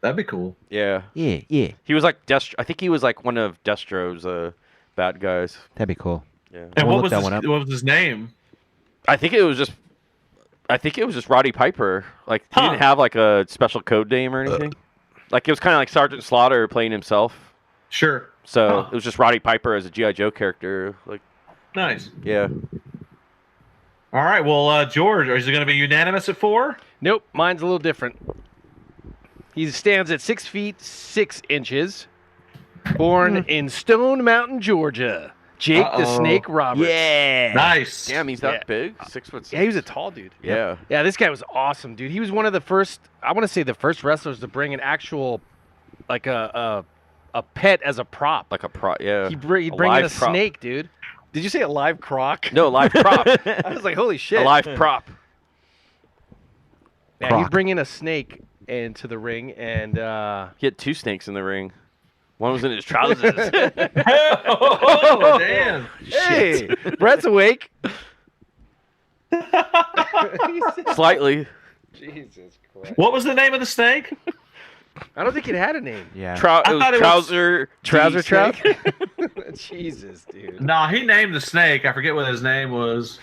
That'd be cool. Yeah. Yeah. He was like I think he was like one of Destro's bad guys. That'd be cool. Yeah. And We'll what look was that his, one up. what was his name? I think it was just Roddy Piper. Like he Huh. didn't have like a special code name or anything. Like it was kind of like Sergeant Slaughter playing himself. Sure. So Huh. it was just Roddy Piper as a G.I. Joe character. Like, Nice. yeah. All right. Well, George, is it going to be unanimous at 4? Nope, mine's a little different. He stands at 6 feet 6 inches. Born in Stone Mountain, Georgia. Jake the Uh-oh. Snake Roberts. Yeah. Nice. Damn, he's that Yeah. big? 6'6". Yeah, he was a tall dude. Yeah. Yeah, this guy was awesome, dude. He was one of the first, I want to say the first wrestlers to bring an actual, like a pet as a prop. Like a pro. Yeah. He'd bring in live a prop. snake, dude. Did you say a live croc? No, live prop. I was like, holy shit. A live prop. Yeah, Croc. he'd bring in a snake into the ring, and He had 2 snakes in the ring. One was in his trousers. Oh, damn. hey, Brett's awake. Slightly. Jesus Christ. What was the name of the snake? I don't think it had a name. Yeah. It I was thought it was- trouser. Trouser D trout? snake. Jesus, dude. Nah, he named the snake. I forget what his name was.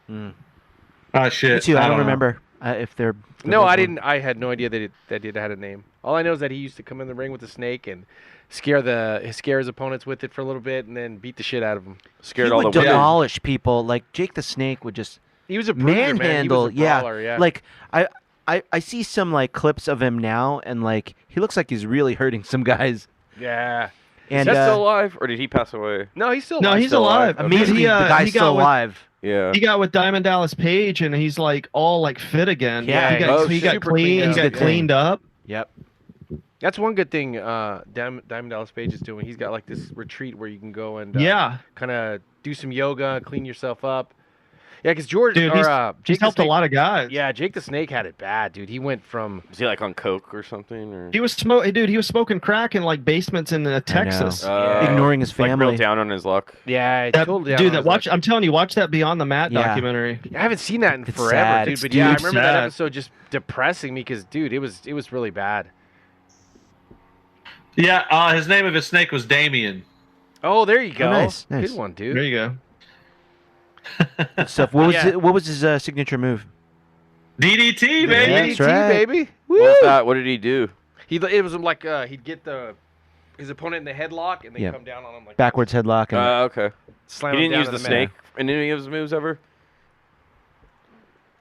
Oh, shit. Me too. I don't know. remember if they're. No, I didn't. I had no idea that it had a name. All I know is that he used to come in the ring with the snake and scare his opponents with it for a little bit, and then beat the shit out of them. Scared He all would the women. demolish people. Like Jake the Snake would just He was a bruiser, man. He manhandle. was a brawler, yeah. Like I see some like clips of him now, and like he looks like he's really hurting some guys. yeah. Is And that still alive, or did he pass away? No, he's still No, alive. he's still alive. alive. amazingly, He, the guy's he got still with- alive. Yeah. He got with Diamond Dallas Page, and he's like all like fit again. Yeah. he got super clean. cleaned He up. got cleaned up. Yep. That's one good thing Diamond Dallas Page is doing. He's got like this retreat where you can go and Yeah. kind of do some yoga, clean yourself up. Yeah, because George Dude, or he's Jake the helped a Snake, lot of guys. Yeah, Jake the Snake had it bad, dude. He went from Was he like on coke or something? Or He was Dude, he was smoking crack in like basements in Texas. Ignoring his like family. real down on his luck. totally. Dude, I'm telling you, watch that Beyond the Mat Yeah. documentary. I haven't seen that in It's forever, sad. dude. It's But yeah, I dude, remember that sad. episode just depressing me because, dude, it was really bad. Yeah, his name of his snake was Damien. Oh, there you go. nice. Good one, dude. There you go. Good stuff. What was Yeah. what was his signature move? DDT, Yeah, baby. that's DDT, right. baby. What was that? What did he do? It was like he'd get his opponent in the headlock and then Yeah. come down on him like Backwards headlock. And Okay. slam He him didn't down use to the mat. snake in any of his moves ever.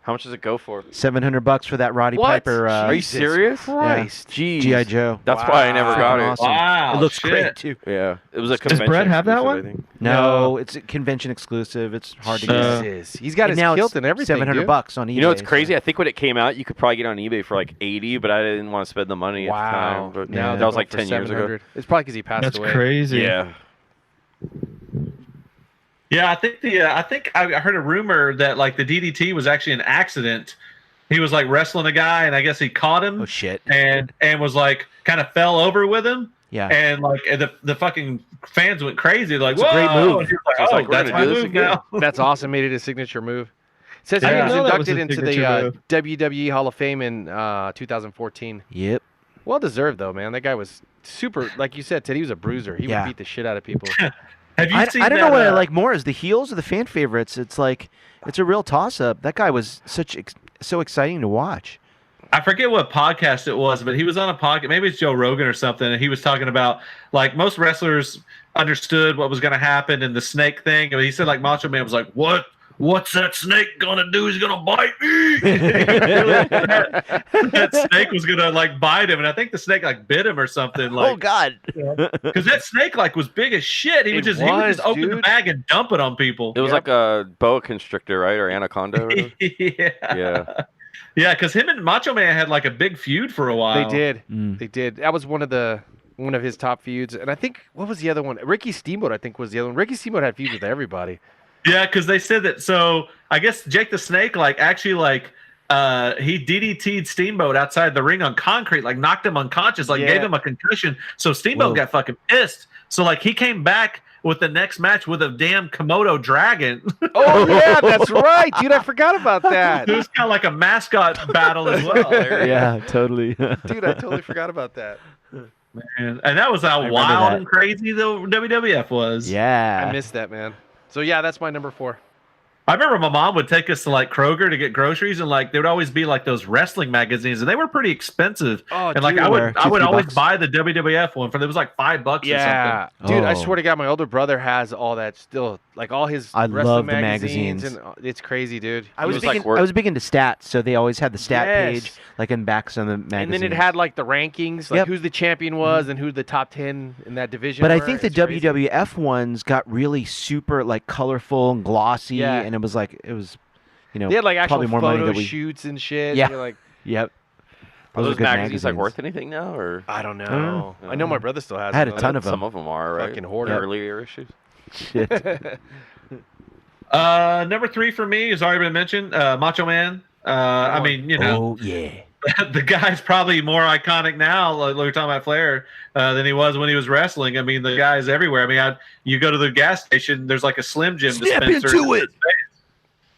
How much does it go for? $700 for that Roddy What? Piper. Are you Jesus serious? Christ. Jeez. G.I. Joe. That's why I never got it. Awesome. Wow, It looks shit. great too. Yeah, it was a Does convention. Brett have that exclusive, one? I think. No, it's a convention exclusive. It's hard to get. Jesus. He's got his now kilt it's and everything, $700 on eBay. You know what's so- crazy? I think when it came out, you could probably get it on eBay for like 80, but I didn't want to spend the money Dude. at the Wow. time. But Yeah, that was like for 10 years ago. 700. It's probably because he passed That's away. crazy. Yeah. Yeah, I think I heard a rumor that like the DDT was actually an accident. He was like wrestling a guy, and I guess he caught him Oh shit. and was like kind of fell over with him, Yeah. and like the fucking fans went crazy, like It's a great "Whoa!" move. And he was like, So it's oh, like, we're that's gonna my do this move again. now. That's awesome. Made it his signature move. It says I he didn't was know that was inducted his into the signature move. WWE Hall of Fame in 2014. Yep. Well deserved, though, man. That guy was super, like you said, Ted, he was a bruiser. He Yeah. would beat the shit out of people. Have you I seen don't that, know what I like more is the heels or the fan favorites. It's like it's a real toss up. That guy was so exciting to watch. I forget what podcast it was, but he was on a podcast. Maybe it's Joe Rogan or something, and he was talking about like most wrestlers understood what was going to happen in the snake thing. I mean, he said like Macho Man was like, "What? What's that snake gonna do? He's gonna bite me." that snake was gonna like bite him, and I think the snake like bit him or something. Like, oh God. because that snake like was big as shit. He would just open the dude. bag and dump it on people. It was Yep. like a boa constrictor, right? Or anaconda. Or whatever. yeah, Yeah. yeah. Because him and Macho Man had like a big feud for a while. They did. Mm. They did. That was one of his top feuds. And I think, what was the other one? Ricky Steamboat, I think, was the other one. Ricky Steamboat had feuds with everybody. Yeah, because they said that. So I guess Jake the Snake, like, actually, like, he DDT'd Steamboat outside the ring on concrete, like, knocked him unconscious, like, Yeah. gave him a concussion. So Steamboat Whoa. got fucking pissed. So, like, he came back with the next match with a damn Komodo dragon. Oh, yeah, that's right. Dude, I forgot about that. It was kind of like a mascot battle as well. Yeah, totally. Dude, I totally forgot about that. And that was how remember wild that. and crazy the WWF was. Yeah. I missed that, man. So, yeah, that's my number 4. I remember my mom would take us to like Kroger to get groceries, and like there would always be like those wrestling magazines, and they were pretty expensive. Oh, And like dude. I would $2-3 always bucks. buy the WWF one for it was like $5 or Yeah, something. dude, I Oh. swear to God, my older brother has all that still, like all his I wrestling love the magazines, magazines. and it's crazy, dude. I was was, big like, in, work- I was big into stats, so they always had the stat Yes. page like in backs on the magazine. And then it had like the rankings, like Yep. who's the champion was and who the top 10 in that division. But I were. think the It's crazy. WWF ones got really super like colorful and glossy, Yeah. and it was you know, They had like actual probably more money photo that we. shoots and shit. Yeah. and you're like, Yep. Are Those those good magazines like magazines. worth anything now, or I don't know. know. I know my brother still has. I had a them, ton though. of them. some of them are right? Fucking hoarder. Earlier issues. Shit. Number 3 for me has already been mentioned. Macho Man. I mean, you know, Oh yeah. the guy's probably more iconic now, like we were talking about Flair, than he was when he was wrestling. I mean, the guy's everywhere. I mean, you go to the gas station, there's like a Slim Jim Step dispenser. into it.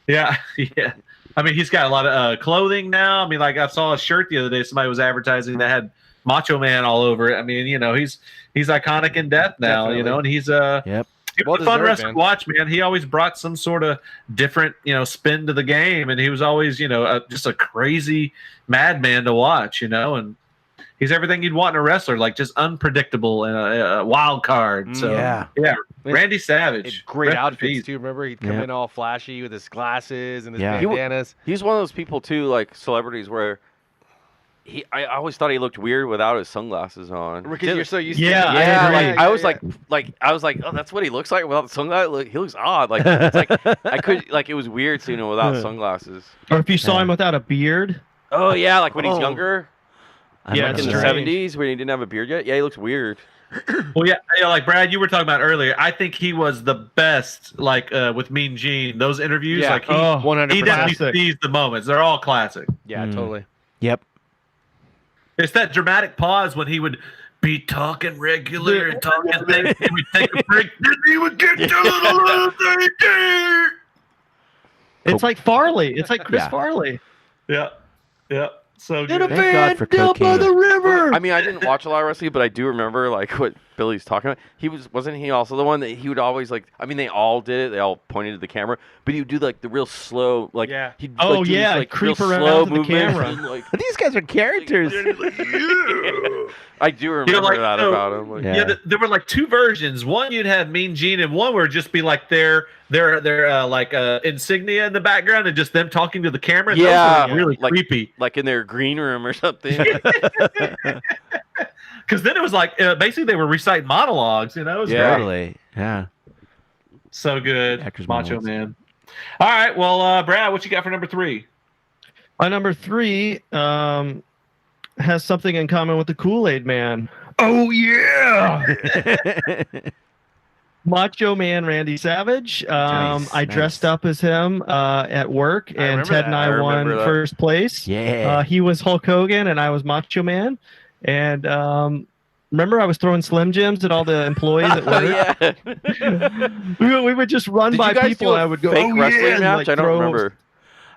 Yeah, yeah. I mean, he's got a lot of clothing now. I mean, like I saw a shirt the other day. Somebody was advertising that had Macho Man all over it. I mean, you know, he's iconic in death now. You know, and he's Yep. he Well was a fun deserved, wrestler man. to watch, man. He always brought some sort of different, you know, spin to the game, and he was always, you know, just a crazy madman to watch, you know, and he's everything you'd want in a wrestler, like just unpredictable and a wild card. So Yeah. Randy Had Savage, great rest in outfits peace. too. Remember, he'd come Yeah. in all flashy with his glasses and his Yeah. bandanas. He's one of those people too, like celebrities, where I always thought he looked weird without his sunglasses on. Because you're so used Yeah, to I Yeah, agree. like I was like, oh, that's what he looks like without the sunglasses. Look, he looks odd. Like it's like I could like it was weird seeing him without sunglasses. Or if you saw him without a beard. Oh yeah, like when he's Oh. younger, Yeah, like it's in the strange. '70s when he didn't have a beard yet. Yeah, he looks weird. Well, yeah, like Brad, you were talking about earlier. I think he was the best, like with Mean Gene. Those interviews, Yeah. like he, Oh, 100%. he definitely Classic. seized the moments. They're all classic. Yeah, totally. Yep. It's that dramatic pause when he would be talking regular and talking things. He would take a break, then he would get to the little thing. It's like Farley. It's like Chris Yeah. Farley. Yeah, yeah. So In a good. Thank God van for down by cocaine. the river. I mean, I didn't watch a lot of wrestling, but I do remember like what Billy's talking about. Wasn't he also the one that he would always like? I mean, they all did it. They all pointed to the camera, but he would do like the real slow, like Yeah. he'd Oh, like, do yeah, these, like creep real around slow to the movements camera. and, like, These guys are characters. I do remember like, that so- about him. Like, Yeah. Yeah, there were like two versions. One you'd have Mean Gene, and one would just be like their insignia in the background, and just them talking to the camera. And Yeah. those were really Like- creepy. like in their green room or something. Because then it was like basically they were reciting monologues. You know, it was Yeah. great. Totally. Yeah. So good, Actors' Macho monologues. Man. All right, well, Brad, what you got for number 3? My number 3 has something in common with the Kool-Aid Man. Oh yeah, Macho Man Randy Savage. Nice, I dressed up as him at work, and remember Ted and that. I I won remember that. first place. Yeah. He was Hulk Hogan, and I was Macho Man. And remember, I was throwing Slim Jims at all the employees at work. Yeah. We would just run Did by you guys people, do and a I would go, fake "Oh, wrestling yeah," and, match? like, I don't throw- remember.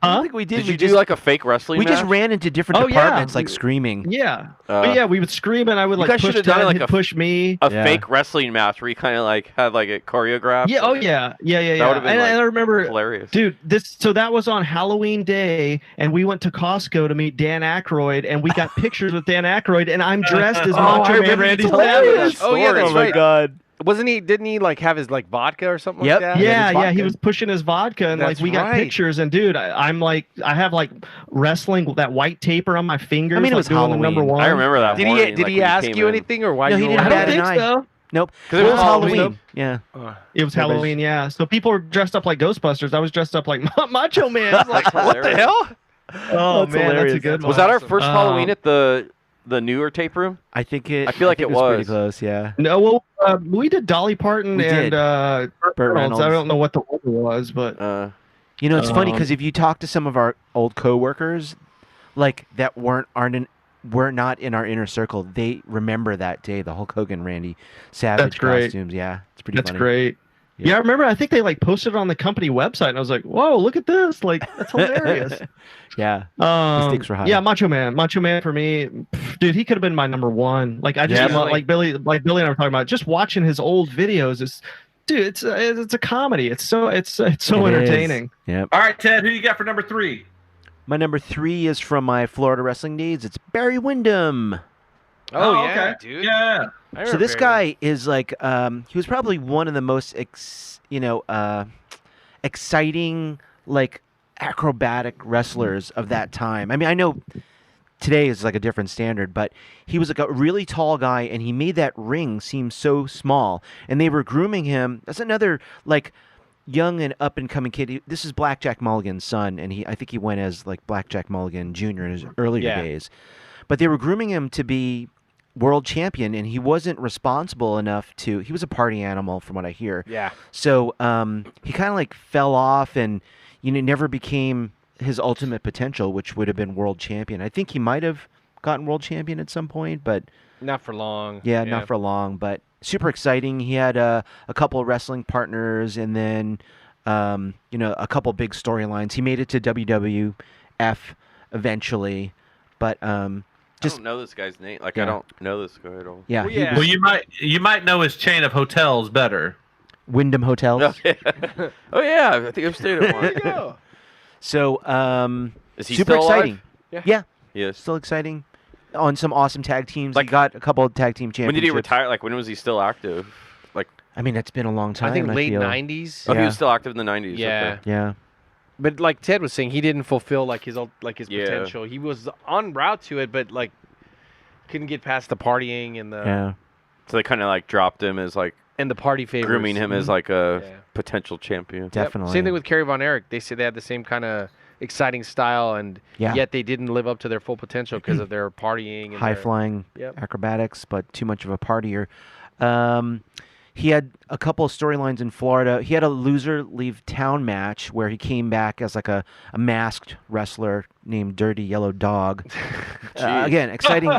I Huh? don't think we did. Did we you just, do like a fake wrestling we match? just ran into different Oh, yeah. departments, like screaming. Yeah. Uh, But yeah, we would scream, and I would You like guys push should've done Ted, like he'd a- push me. a Yeah. fake wrestling match where you kind of like had like it choreographed. Yeah. Oh Like, yeah. Yeah. That Yeah. would've been, And like, I remember, hilarious. dude. So that was on Halloween Day, and we went to Costco to meet Dan Aykroyd, and we got pictures with Dan Aykroyd, and I'm dressed as Oh, Macho I Man remember Randy you told me Savage. that. Oh, yeah, that's right. God. Wasn't he? Didn't he like have his like vodka or something Yep. like that? Yeah, his yeah, he vodka. was pushing his vodka, and That's like we got right. pictures. And dude, I'm like, I have like wrestling with that white taper on my fingers. I mean, it like, was doing the Halloween. number one. I remember that. Did morning, he? Did like, he when you ask came you in. anything, or why No, you he were? didn't I bat don't an think eye. so. Nope. 'Cause It it was was Halloween. Halloween. Yeah. It was Halloween, yeah. So people were dressed up like Ghostbusters. I was dressed up like Macho Man. I was like, That's What the hilarious. hell? oh That's man, that's a hilarious. good one. Was that our Awesome. first Halloween at the newer tape room? I think it. I feel like think it was pretty was. close. Yeah. No, well, we did Dolly Parton We and did. Burt Burt Reynolds. I Reynolds. don't know what the order was, but You know, it's funny Um, because if you talk to some of our old coworkers, like that were not in our inner circle, they remember that day, the Hulk Hogan, Randy Savage That's great. costumes. Yeah, it's pretty that's funny. great. Yeah. Yeah, I remember. I think they like posted it on the company website, and I was like, "Whoa, look at this! Like, that's hilarious." Yeah. stakes were high. Yeah, Macho Man for me, dude, he could have been my number 1. Like, I just Yeah. like Billy and I were talking about. Just watching his old videos is, dude, it's a comedy. It's so It is. entertaining. Yep. All right, Ted, who you got for number 3? My number 3 is from my Florida wrestling days. It's Barry Windham. Oh, yeah, okay. dude. Yeah. I So remember this very guy is like, he was probably one of the most, exciting, like acrobatic wrestlers of that time. I mean, I know today is like a different standard, but he was like a really tall guy, and he made that ring seem so small. And they were grooming him. That's another like young and up and coming kid. This is Blackjack Mulligan's son, and I think he went as like Blackjack Mulligan Jr. in his earlier Yeah. days. But they were grooming him to be world champion, and he wasn't responsible enough to. He was a party animal, from what I hear. Yeah. So he kind of like fell off, and never became his ultimate potential, which would have been world champion. I think he might have gotten world champion at some point, but Not for long. yeah, not for long. But super exciting. He had a couple of wrestling partners, and then a couple big storylines. He made it to WWF eventually, but I don't know this guy's name. Like, Yeah. I don't know this guy at all. yeah, Well, he yeah. was Well, you might know his chain of hotels better. Wyndham Hotels. Oh, yeah. Oh, yeah. I think I've stayed at one. go. So Is he super still alive? exciting. Yeah, Yes. still exciting. On some awesome tag teams. Like- He got a couple of tag team championships. When did he retire? Like, when was he still active? Like, I mean, it's been a long time. I think late feel. 90s. oh, he Yeah. was still active in the 90s. Yeah. Okay. Yeah. But like Ted was saying, he didn't fulfill like his Yeah. potential. He was en route to it, but like couldn't get past the partying and the Yeah. So they kind of like dropped him as like party favors. grooming him as like a Yeah. potential champion. Yep. Definitely. Same thing with Kerry Von Erich. They said they had the same kind of exciting style, and Yeah. yet they didn't live up to their full potential because of their partying and high their- flying Yep. acrobatics, but too much of a partier. He had a couple of storylines in Florida. He had a loser leave town match where he came back as like a masked wrestler named Dirty Yellow Dog. Again, exciting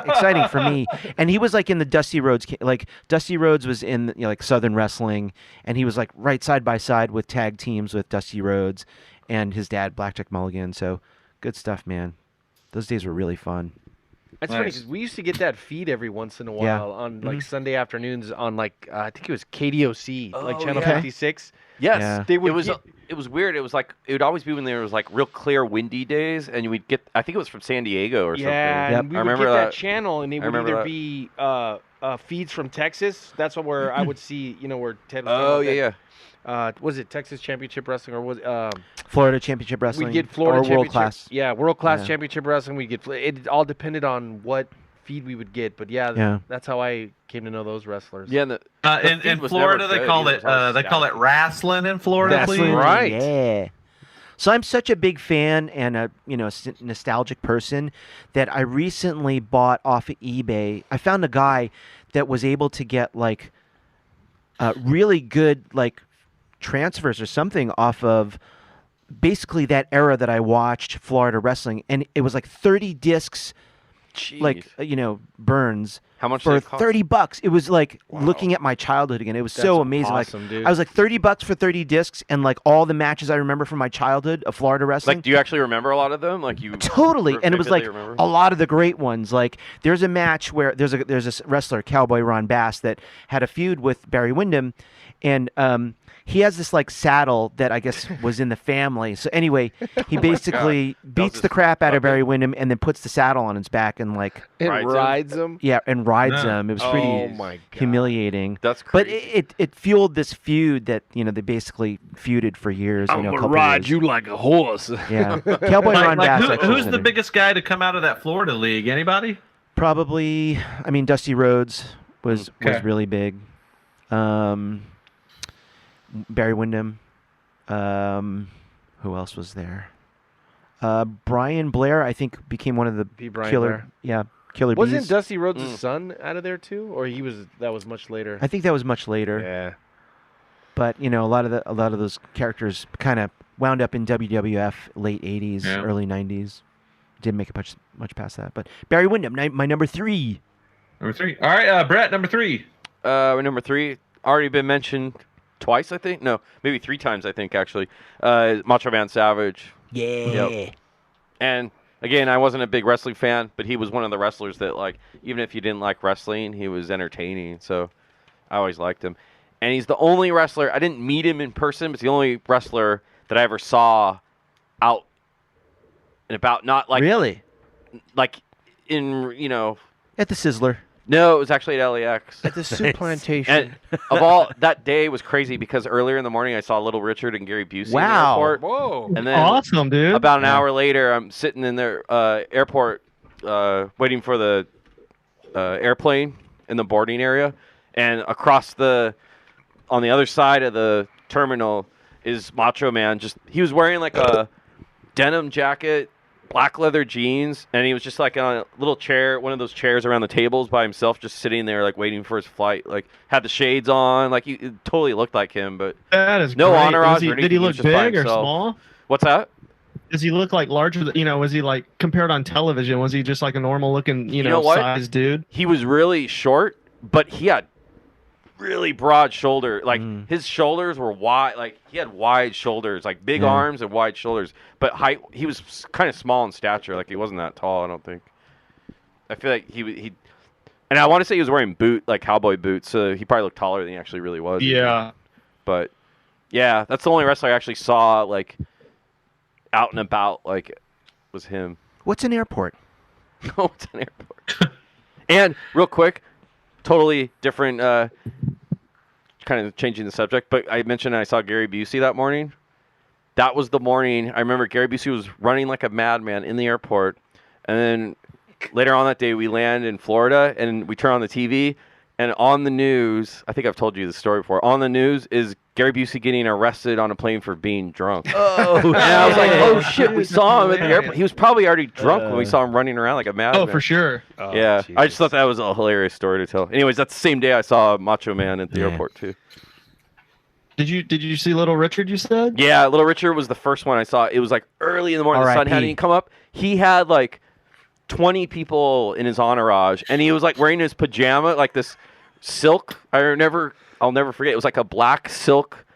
for me. And he was like in the Dusty Rhodes, like Dusty Rhodes was in like Southern Wrestling, and he was like right side by side with tag teams with Dusty Rhodes and his dad Blackjack Mulligan. So good stuff, man. Those days were really fun. It's funny because we used to get that feed every once in a while on like Sunday afternoons on like I think it was KDOC, like Channel 56. Yes, Yeah. They would it was weird. It was like it would always be when there was like real clear windy days, and we'd get. I think it was from San Diego or yeah, something. and we I would remember get that. that channel, and it I would remember either that. be feeds from Texas. That's where I would see, where Ted was talking Oh about yeah, that. yeah. Was it Texas Championship Wrestling or was Florida Championship Wrestling. we get Florida or Championship? World Class. Yeah, World Class Yeah. Championship Wrestling. We get it all depended on what feed we would get, but Yeah. that's how I came to know those wrestlers. Yeah, and the In feed was Florida, never they good call either. it It was always they call it static. wrestling in Florida. That's please. right. Yeah. So I'm such a big fan and a nostalgic person that I recently bought off of eBay. I found a guy that was able to get like really good like transfers or something off of basically that era that I watched Florida wrestling, and it was like 30 discs, Jeez. like burns. How much For did it cost? $30. It was like looking at my childhood again. It was so That's amazing. awesome, like dude. I was like $30 for 30 discs, and like all the matches I remember from my childhood of Florida wrestling. Like, do you actually remember a lot of them? Like you Totally, and it was like vividly remember? a lot of the great ones. Like there's a match where there's a wrestler, Cowboy Ron Bass, that had a feud with Barry Windham, and he has this like saddle that I guess was in the family. So anyway, he basically beats his the crap out of puppet. Barry Windham and then puts the saddle on his back and like It Rides him? rides them. and rides Yeah. him. It was Oh pretty my god. humiliating. That's But crazy. it fueled this feud that they basically feuded for years. I'm a gonna couple ride years. you like a horse. Yeah, Cowboy Ron Bass. actually Who's was in the it. biggest guy to come out of that Florida league? Anybody? Probably. I mean, Dusty Rhodes was Okay. really big. Barry Windham. Who else was there? Brian Blair, I think, became one of the Be Brian killer. Blair. Yeah, killer Wasn't bees. Dusty Rhodes' son out of there too, or that was much later? I think that was much later. Yeah. But a lot of those characters kind of wound up in WWF late '80s, Yeah. early '90s. Didn't make it much past that. But Barry Windham, my number 3. Number 3. All right, Brett, number 3. Number 3 already been mentioned twice, I think. No, maybe 3 times, I think actually. Macho Man Savage. Yeah. Yep. And again, I wasn't a big wrestling fan, but he was one of the wrestlers that, like, even if you didn't like wrestling, he was entertaining. So I always liked him. And he's the only wrestler, I didn't meet him in person, but he's the only wrestler that I ever saw out and about. Not like Really? like in, At the Sizzler. no, it was actually at LAX. At the Supplantation. And of all, that day was crazy because earlier in the morning I saw Little Richard and Gary Busey in the Wow. airport. Whoa. And then Awesome, dude. about an hour later, I'm sitting in the airport waiting for the airplane in the boarding area. And across on the other side of the terminal is Macho Man. He was wearing like a denim jacket, black leather jeans, and he was just like on a little chair, one of those chairs around the tables by himself, just sitting there like waiting for his flight. Like had the shades on, like it totally looked like him, but That is no great. entourage Did or he anything, he look was just by big or himself. small? What's that? Does he look like larger? Was he like compared on television? Was he just like a normal looking, know what? size dude? He was really short, but he had really broad shoulder. Like his shoulders were wide. Like he had wide shoulders, like big arms and wide shoulders. But height, he was kind of small in stature. Like he wasn't that tall. I don't think. I feel like he. And I want to say he was wearing like cowboy boots, so he probably looked taller than he actually really was. Yeah. But yeah, that's the only wrestler I actually saw like out and about. Like was him. What's an airport? Oh, it's an airport. And real quick, totally different, kind of changing the subject, but I mentioned I saw Gary Busey that morning. That was the morning. I remember Gary Busey was running like a madman in the airport. And then later on that day, we land in Florida, and we turn on the TV. And on the news, I think I've told you the story before. On the news is Gary Busey getting arrested on a plane for being drunk. Oh, And I was like, oh Yeah. shit, we Dude, saw him that's at the airport. He was probably already drunk when we saw him running around like a madman. Oh, for sure. Oh, Yeah, I just Jesus. thought that was a hilarious story to tell. Anyways, that's the same day I saw Macho Man at the Yeah. airport too. Did you see Little Richard? You said. Yeah, Little Richard was the first one I saw. It was like early in the morning. The sun R.I.P. hadn't even come up. He had like 20 people in his entourage, and he was like wearing his pajama, like this silk. I'll never forget. It was like a black silk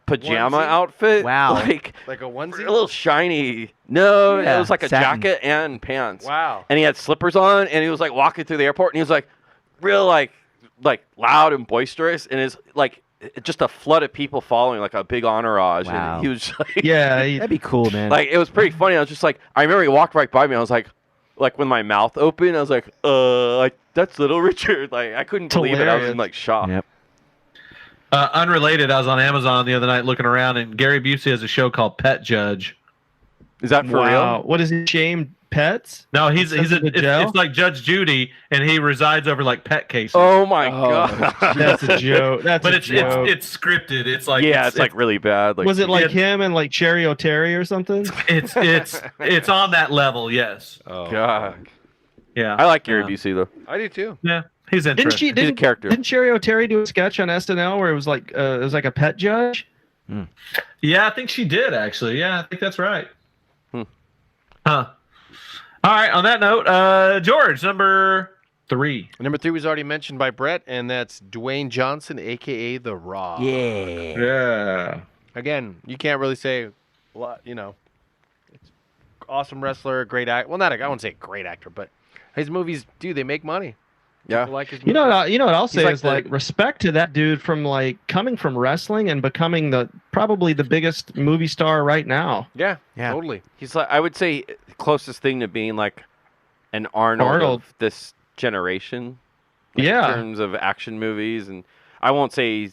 pajama Onesie? outfit. Wow. Like Like a a onesie? little shiny. No, Yeah, it was like a satin. jacket and pants. Wow. And he had slippers on, and he was like walking through the airport, and he was like real like loud and boisterous, and his like just a flood of people following, like a big entourage. Wow. And he was like, Yeah. That'd be cool, man. like it was pretty funny. I was just like, I remember he walked right by me. I was like with my mouth open, I was like that's Little Richard. Like I couldn't believe it. I was in Hilarious. like shock. Yep. Unrelated, I was on Amazon the other night looking around, and Gary Busey has a show called Pet Judge. Is that for Wow. real? What is he? Shame pets? No, he's Sent him to jail? it's like Judge Judy, and he resides over like pet cases. Oh my Oh, god. That's a joke. That's but a it's joke. it's scripted. It's like Yeah, it's like really bad. Like Was it like Yeah. him and like Cherry O'Terry or something? it's on that level. Yes. Oh, God. Yeah. I like Gary Busey though. I do too. Yeah. He's Didn't interesting. she? He's a Didn't, character. didn't Cherry O'Terry do a sketch on SNL where it was like a pet judge? Yeah, I think she did actually. Yeah, I think that's right. Hmm. Huh. All right. On that note, George, number 3. Number 3 was already mentioned by Brett, and that's Dwayne Johnson, a.k.a. The Rock. Yeah. Yeah. Again, you can't really say a lot, it's awesome wrestler, great act. Well, I wouldn't say great actor, but his movies, dude, they make money. Yeah. People like his You know, movies. you know what I'll say like is the- like respect to that dude from like coming from wrestling and becoming probably the biggest movie star right now. Yeah, Yeah. totally. He's like, I would say the closest thing to being like an Arnold of this generation. Like, Yeah. In terms of action movies, and I won't say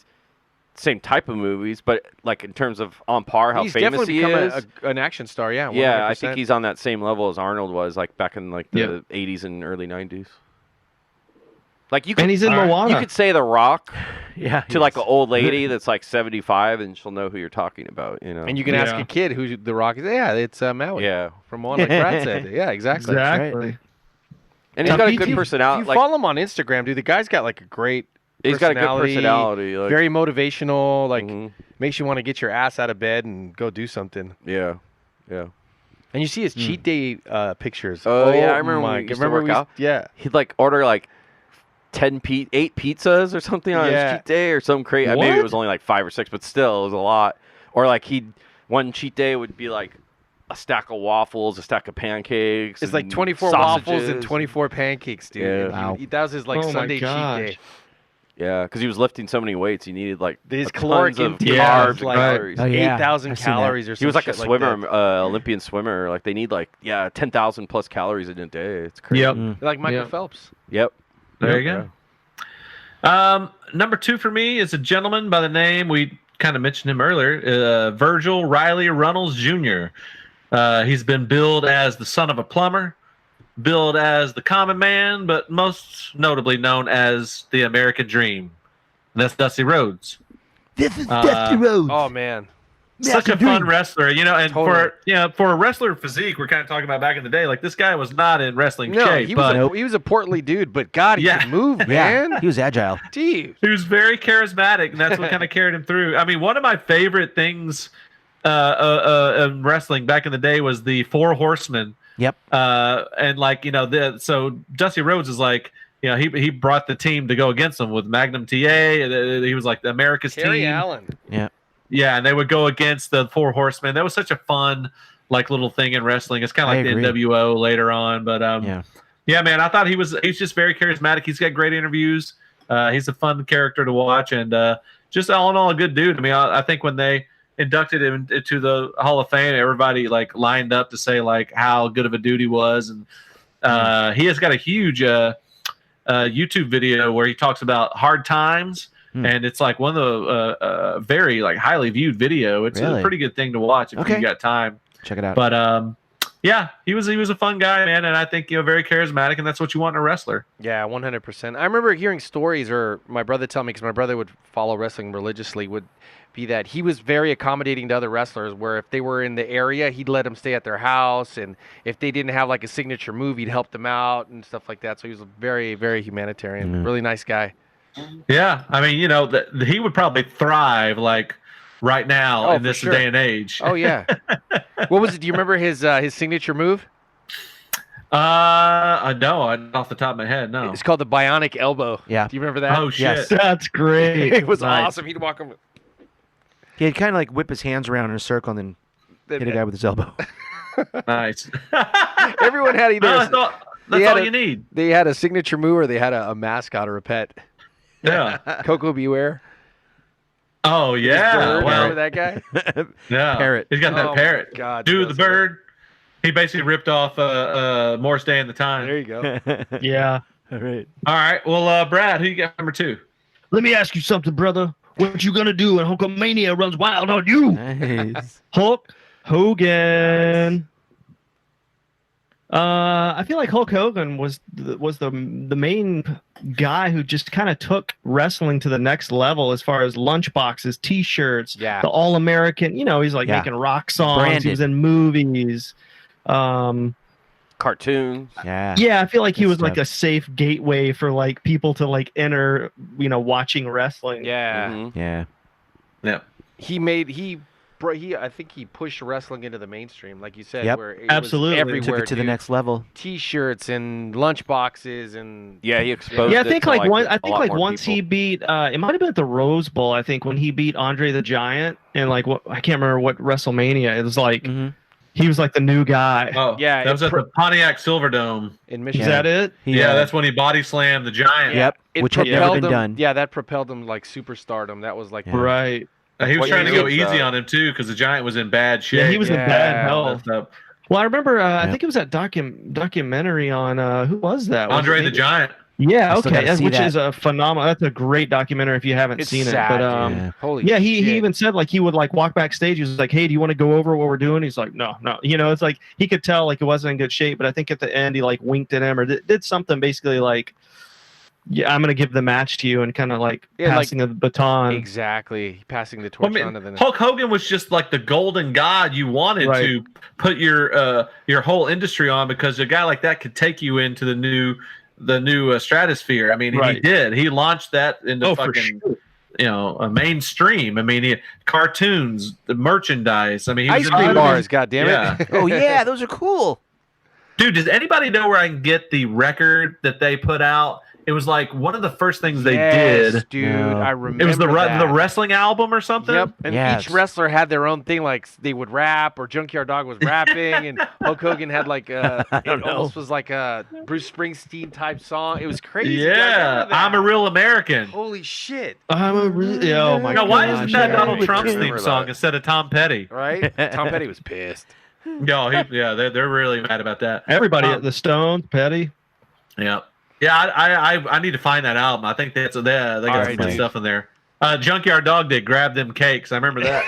same type of movies, but like in terms of on par how He's famous definitely he become is. an action star, yeah. Yeah, I 100%. think he's on that same level as Arnold was, like back in like the Yeah. 80s and early 90s. Like you could, And he's in All right. Moana. you could say The Rock Yeah. to like an old lady that's like 75, and she'll know who you're talking about. You know. And you can ask Yeah. a kid who The Rock is. Yeah, it's Maui. yeah, From one, like Brad said. Yeah, exactly. exactly. and he's Now, got a if good you- personality. If you Like follow him on Instagram, dude, the guy's got like a great he's got a good personality. Like, very motivational, like mhm. makes you want to get your ass out of bed and go do something. Yeah, yeah. And you see his cheat day pictures. Oh, yeah, I remember when my we used to remember work out. Yeah. He'd like order like 8 pizzas or something on Yeah. his cheat day or some crazy. Maybe it What? was only like 5 or 6, but still it was a lot. Or like one cheat day would be like a stack of waffles, a stack of pancakes. It's like and 24 waffles and sausages. 24 pancakes, dude. Yeah. And Wow. that was his like Oh my Sunday cheat gosh. day. Yeah, because he was lifting so many weights, he needed like His tons caloric of intake carbs was and like calories. Oh, yeah. 8,000 I've seen that. calories or something. He was like a swimmer, Olympian swimmer. Like they need like 10,000 plus calories in a day. It's crazy. Yep. Like Michael Yep. Phelps. Yep. There you go. Number 2 for me is a gentleman by the name, we kind of mentioned him earlier, Virgil Riley Runnels Jr. He's been billed as the son of a plumber, billed as the common man, but most notably known as the American Dream. And that's Dusty Rhodes. This is Uh, Dusty Rhodes. Oh man. Such a fun wrestler, and Totally. for a wrestler physique, we're kind of talking about back in the day. Like this guy was not in wrestling No, shape, he but was he was a portly dude, but God, he Yeah. could move, Yeah. man. He was agile. Dude. he was very charismatic, and that's what kind of carried him through. I mean, one of my favorite things in wrestling back in the day was the Four Horsemen. Yep. And like so Dusty Rhodes is like he brought the team to go against him with Magnum TA. He was like the America's Terry team. Allen. Yeah, and they would go against the Four Horsemen. That was such a fun like little thing in wrestling. It's kind of I like the agree. NWO later on, but Yeah. man, I thought he's just very charismatic. He's got great interviews. He's a fun character to watch, and just all in all a good dude. I mean, I think when they inducted him into the Hall of Fame, everybody like lined up to say like how good of a dude he was, and he has got a huge YouTube video where he talks about hard times. And it's like one of the very like highly viewed video. It's Really? a pretty good thing to watch if Okay. you got time. Check it out. But Yeah, he was a fun guy, man, and I think very charismatic, and that's what you want in a wrestler. Yeah, 100%. I remember hearing stories, or my brother tell me, because my brother would follow wrestling religiously, would be that he was very accommodating to other wrestlers, where if they were in the area, he'd let them stay at their house, and if they didn't have like a signature move, he'd help them out and stuff like that. So he was a very, very humanitarian, really nice guy. Yeah, I mean, he would probably thrive like right now in this day and age. Oh yeah. What was it? Do you remember his signature move? No, off the top of my head, no. It's called the bionic elbow. Yeah. Do you remember that? Oh shit. Yes. That's great. It was Nice. awesome. He'd walk him. He'd kind of like whip his hands around in a circle and then hit a guy with his elbow. Nice. Everyone had either. That's all you need. They had a signature move, or they had a mascot or a pet. Yeah. Coco Beware. Oh yeah. Bird, Well, remember that guy? yeah. Parrot. He's got that Oh, parrot. my God, Dude, he the does bird. He basically ripped off Morris Day and the Time. There you go. Yeah. All right. All right. Well, Brad, who you got number 2? Let me ask you something, brother. What you gonna do when Hulkamania runs wild on you? Nice. Hulk Hogan. I feel like Hulk Hogan was the main guy who just kind of took wrestling to the next level as far as lunchboxes, T-shirts, Yeah. the All American. He's like Yeah. making rock songs. Branded. He was in movies. Cartoons. Yeah. Yeah, I feel like he Good was like stuff. a safe gateway for like people to like enter, watching wrestling. Yeah. Mhm. Yeah. Yeah. I think he pushed wrestling into the mainstream, like you said, Yep. where it Absolutely. was everywhere. Took it to the dude. next level. T-shirts and lunchboxes and Yeah, he exposed. Yeah, I it think to, like a lot more once he people. beat it might have been at the Rose Bowl, I think, when he beat Andre the Giant, and like I can't remember what WrestleMania. It was like he was like the new guy. Oh, Yeah, That was at the Pontiac Silverdome. in Is Michigan. that it? Yeah, that's when he body slammed the Giant. Yep. It Which had never propelled been him- done. Yeah, that propelled him like superstardom. That was like Yeah. Right. He was What trying to year go was easy that? on him too, because the Giant was in bad shape. Yeah, he was in Yeah. bad health. Messed up. Well, I remember. I Yep. think it was that documentary on who was that? Was Andre it the maybe- Giant. Yeah. I still Okay. gotta see Which that. is a phenomenal. That's a great documentary if you haven't It's seen sad, it. But Yeah. holy yeah, he shit. even said like he would like walk backstage. He was like, "Hey, do you want to go over what we're doing?" He's like, "No, no." It's like he could tell like it wasn't in good shape. But I think at the end he like winked at him or did something basically like, "Yeah, I'm gonna give the match to you," and kind of like passing the baton. Exactly, passing the Well, torch I on mean, to the Hulk Hogan was just like the golden god you wanted Right. to put your whole industry on, because a guy like that could take you into the new stratosphere. I mean, he Right. did. He launched that into Oh, for fucking sure. a mainstream. I mean, cartoons, the merchandise. I mean, he was ice in cream movies. bars. God damn Yeah. it! Oh yeah, those are cool. Dude, does anybody know where I can get the record that they put out? It was like one of the first things they Yes, did. dude. No. I remember. It was the that. wrestling album or something. Yep, and Yes. each wrestler had their own thing. Like they would rap, or Junkyard Dog was rapping, and Hulk Hogan had like I don't it know. almost was like a Bruce Springsteen type song. It was crazy. I Yeah, remember that. I'm a real American. Holy shit! I'm a really. Oh my Now, god. why isn't that yeah. Donald I Trump's remember theme song that. instead of Tom Petty? Right? Tom Petty was pissed. No, they're really mad about that. Everybody at the Stones, Petty. Yeah, yeah. I need to find that album. I think they got Alright, some good dude. stuff in there. Junkyard Dog did Grab Them Cakes. I remember that.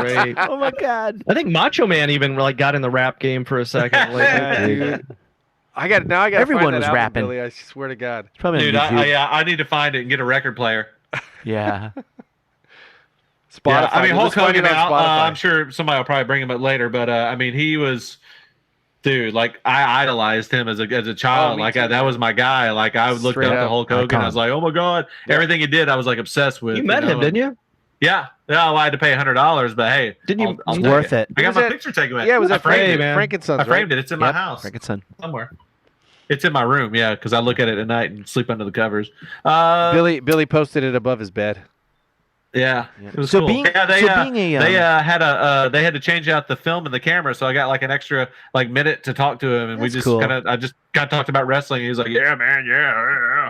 Great. Oh my god. I think Macho Man even like got in the rap game for a second. Yeah, dude. I got Everyone find that was album, rapping. Billy, I swear to God. It's probably Dude, on YouTube. I need to find it and get a record player. Yeah. Spotify. Yeah, I mean, dude, Hulk let's find Hogan it on out. Spotify. I'm sure somebody will probably bring him up later, but I mean, he was, dude. Like I idolized him as a child. me Like too, that was my guy. Like I looked Straight up to up. Hulk Hogan. Icon. I was like, oh my god, everything he did, I was like obsessed with. You met him, didn't you? Yeah. Well, I had to pay $100, but hey, Didn't you? I'll It's take worth it. I got Was my that- picture taken. Yeah, it was I at framed it, man. Frankenstein's. I framed right? it. It's in my Yep. house Frankenstein. somewhere. It's in my room, yeah, because I look at it at night and sleep under the covers. Billy posted it above his bed. Yeah, Yeah. it was So cool. being- yeah, they, so being a, they had to change out the film and the camera, so I got like an extra like minute to talk to him, and we That's just cool. I just kind of talked about wrestling. He was like, "Yeah, man, yeah."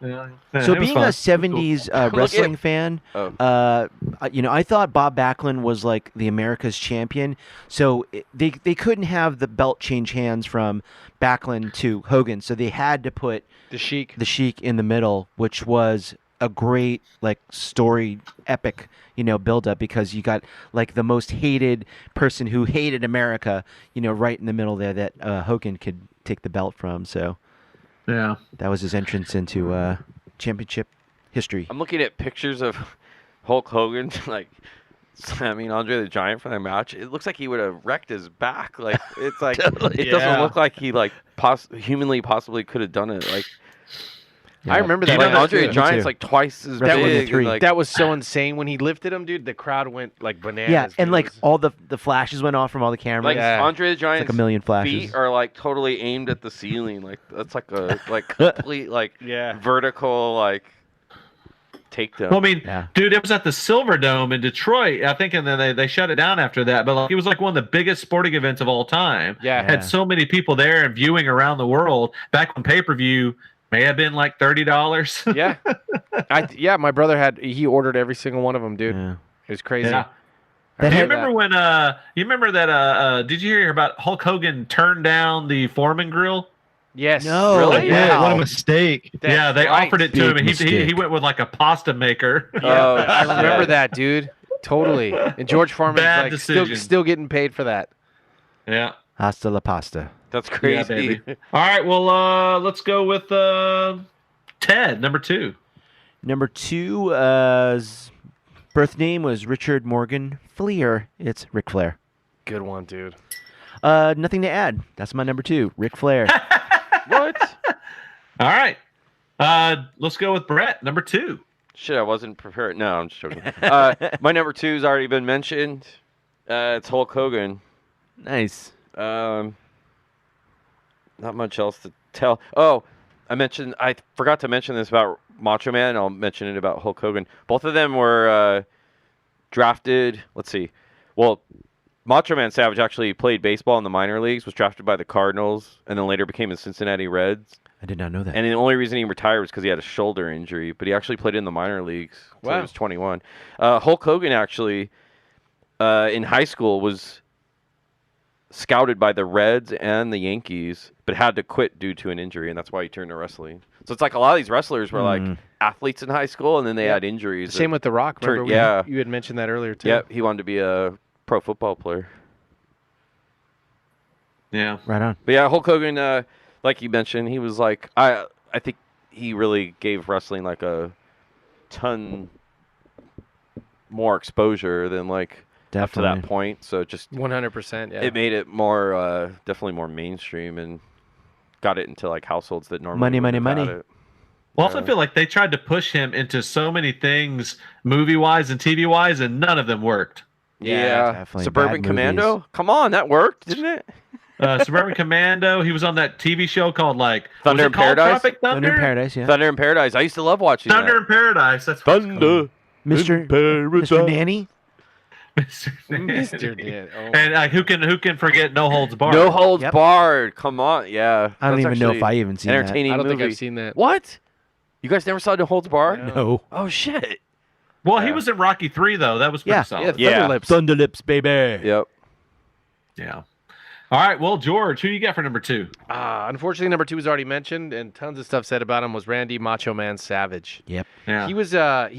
Yeah, So it was being fun. a '70s wrestling fan, Oh. I thought Bob Backlund was like the America's champion. So they couldn't have the belt change hands from Backlund to Hogan, so they had to put The Sheik. the Sheik in the middle, which was a great like story epic, build up, because you got like the most hated person who hated America, right in the middle there that Hogan could take the belt from. So Yeah. that was his entrance into championship history. I'm looking at pictures of Hulk Hogan like slamming Andre the Giant for that match. It looks like he would have wrecked his back. Like it's like it doesn't look like he like humanly possibly could have done it. Like I remember that. like match, Andre too. the Giant's like twice as That was the big. three. And, like, That was so insane when he lifted him, dude. The crowd went like bananas. Yeah, and dude. like It was- all the flashes went off from all the cameras. like Yeah. Andre the Giant's a million flashes. feet are like totally aimed at the ceiling. Like that's like a like complete like Yeah. vertical like takedown. Well, I mean, Yeah. dude, it was at the Silver Dome in Detroit, I think, and then they shut it down after that. But like, it was like one of the biggest sporting events of all time. Yeah. Yeah. Had so many people there and viewing around the world. Back when pay-per-view may have been like $30. Yeah. My brother he ordered every single one of them, dude. Yeah. It was crazy. Yeah. That Do you had- remember when? You remember that? Did you hear about Hulk Hogan turned down the Foreman grill? Yes. No, Really? Yeah, what a Wow. mistake. Yeah, they right. offered it to Big him, and he mistake. went with like a pasta maker. Oh, I remember that, dude. Totally. And George Foreman's Bad like decision. still getting paid for that. Yeah. Hasta la pasta. That's Yeah, crazy. baby. All right, well, let's go with Ted, number 2. Number 2, birth name was Richard Morgan Fleer. It's Ric Flair. Good one, dude. Nothing to add. That's my number 2, Ric Flair. What? All right. Let's go with Brett, number 2. Shit, I wasn't prepared. No, I'm just joking. My number 2's already been mentioned. It's Hulk Hogan. Nice. Not much else to tell. Oh, I forgot to mention this about Macho Man. I'll mention it about Hulk Hogan. Both of them were drafted. Let's see. Well, Macho Man Savage actually played baseball in the minor leagues, was drafted by the Cardinals, and then later became the Cincinnati Reds. I did not know that. And the only reason he retired was because he had a shoulder injury, but he actually played in the minor leagues until he Wow. was 21. Hulk Hogan actually, in high school, was scouted by the Reds and the Yankees, but had to quit due to an injury, and that's why he turned to wrestling. So it's like a lot of these wrestlers were like athletes in high school, and then they Yeah. had injuries. Same with The Rock. Remember Yeah. you had mentioned that earlier too. Yep, he wanted to be a pro football player. Yeah. Right on. But yeah, Hulk Hogan, like you mentioned, he was like I think he really gave wrestling like a ton more exposure than like up to Definitely. that point. So it just 100%. Yeah. it made it more definitely more mainstream and got it into like households that normally Money, wouldn't money, have had money. it. Well, I also feel like they tried to push him into so many things, movie-wise and TV-wise, and none of them worked. Yeah, definitely. Suburban Bad Commando. movies. Come on, that worked, didn't it? Suburban Commando. He was on that TV show called like Thunder was it in called Paradise? Tropic Thunder Thunder. in Paradise, yeah. Thunder in Paradise. I used to love watching Thunder that. in Paradise. That's what it's Thunder. Mr. Paradise. Mr. Nanny. called. Mr. Did. Oh. And who can forget No Holds Barred? No holds Yep. barred. Come on, yeah. I don't That's even know if actually I even seen that. entertaining I don't movie. think I've seen that. What? You guys never saw No Holds Barred? No. Oh shit. Well, he Yeah. was in Rocky 3 though. That was pretty Yeah. solid. Yeah. Thunder Lips. Thunderlips, baby. Yep. Yeah. All right. Well, George, who you got for number 2? Unfortunately, number 2 was already mentioned, and tons of stuff said about him. Was Randy Macho Man Savage? Yep. Yeah. He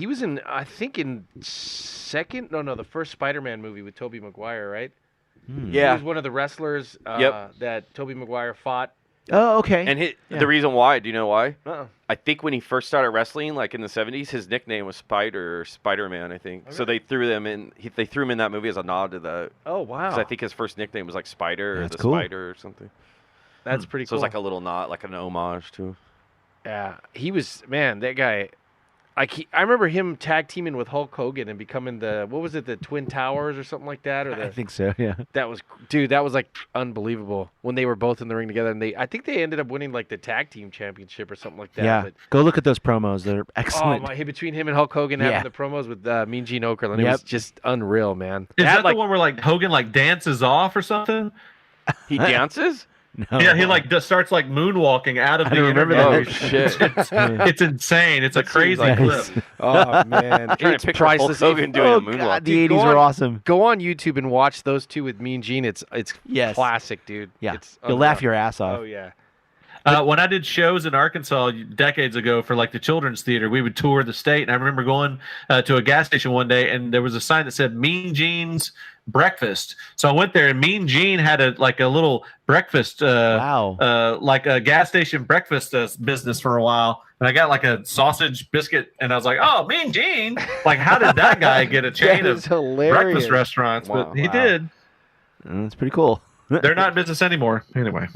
was in I think in the first Spider-Man movie with Tobey Maguire, right? He Yeah. was one of the wrestlers Yep. that Tobey Maguire fought. Oh, okay. And Yeah. the reason why, do you know why? Uh-uh. I think when he first started wrestling, like in the 70s, his nickname was Spider or Spider-Man, I think. So they threw them in. They threw him in that movie as a nod to that. Oh wow, Because I think his first nickname was like Spider or That's the cool. Spider or something. that's pretty So cool. it was like a little nod, like an homage to. Yeah, he was that guy. I remember him tag teaming with Hulk Hogan and becoming the the Twin Towers or something like that, or I think so, yeah. that was like unbelievable when they were both in the ring together, and I think they ended up winning like the tag team championship or something like that. Yeah. But, Go look at those promos. They're oh excellent. my! Between him and Hulk Hogan Yeah. having the promos with Mean Gene Okerlund, it Yep. was just unreal, man. Is that like the one where like Hogan like dances off or something? He dances? No. Yeah, he like just starts like moonwalking out of I the don't remember interview. Oh shit! It's insane. It's a That seems crazy like- clip. Oh man, I'm trying it's to picture Hulk priceless. Hogan doing Oh, a moonwalk. God, the Dude, go 80s were on. awesome. Go on YouTube and watch those two with Mean Gene. It's Yes. classic, dude. Yeah. It's You'll laugh unreal. your ass off. Oh yeah. When I did shows in Arkansas decades ago for like the children's theater, we would tour the state, and I remember going to a gas station one day, and there was a sign that said "Mean Gene's Breakfast." So I went there, and Mean Gene had a little breakfast, Wow. like a gas station breakfast business for a while. And I got like a sausage biscuit, and I was like, "Oh, Mean Gene! Like, how did that guy get a chain That of is hilarious. breakfast restaurants?" Wow. But he did. That's pretty cool. They're not in business anymore. Anyway,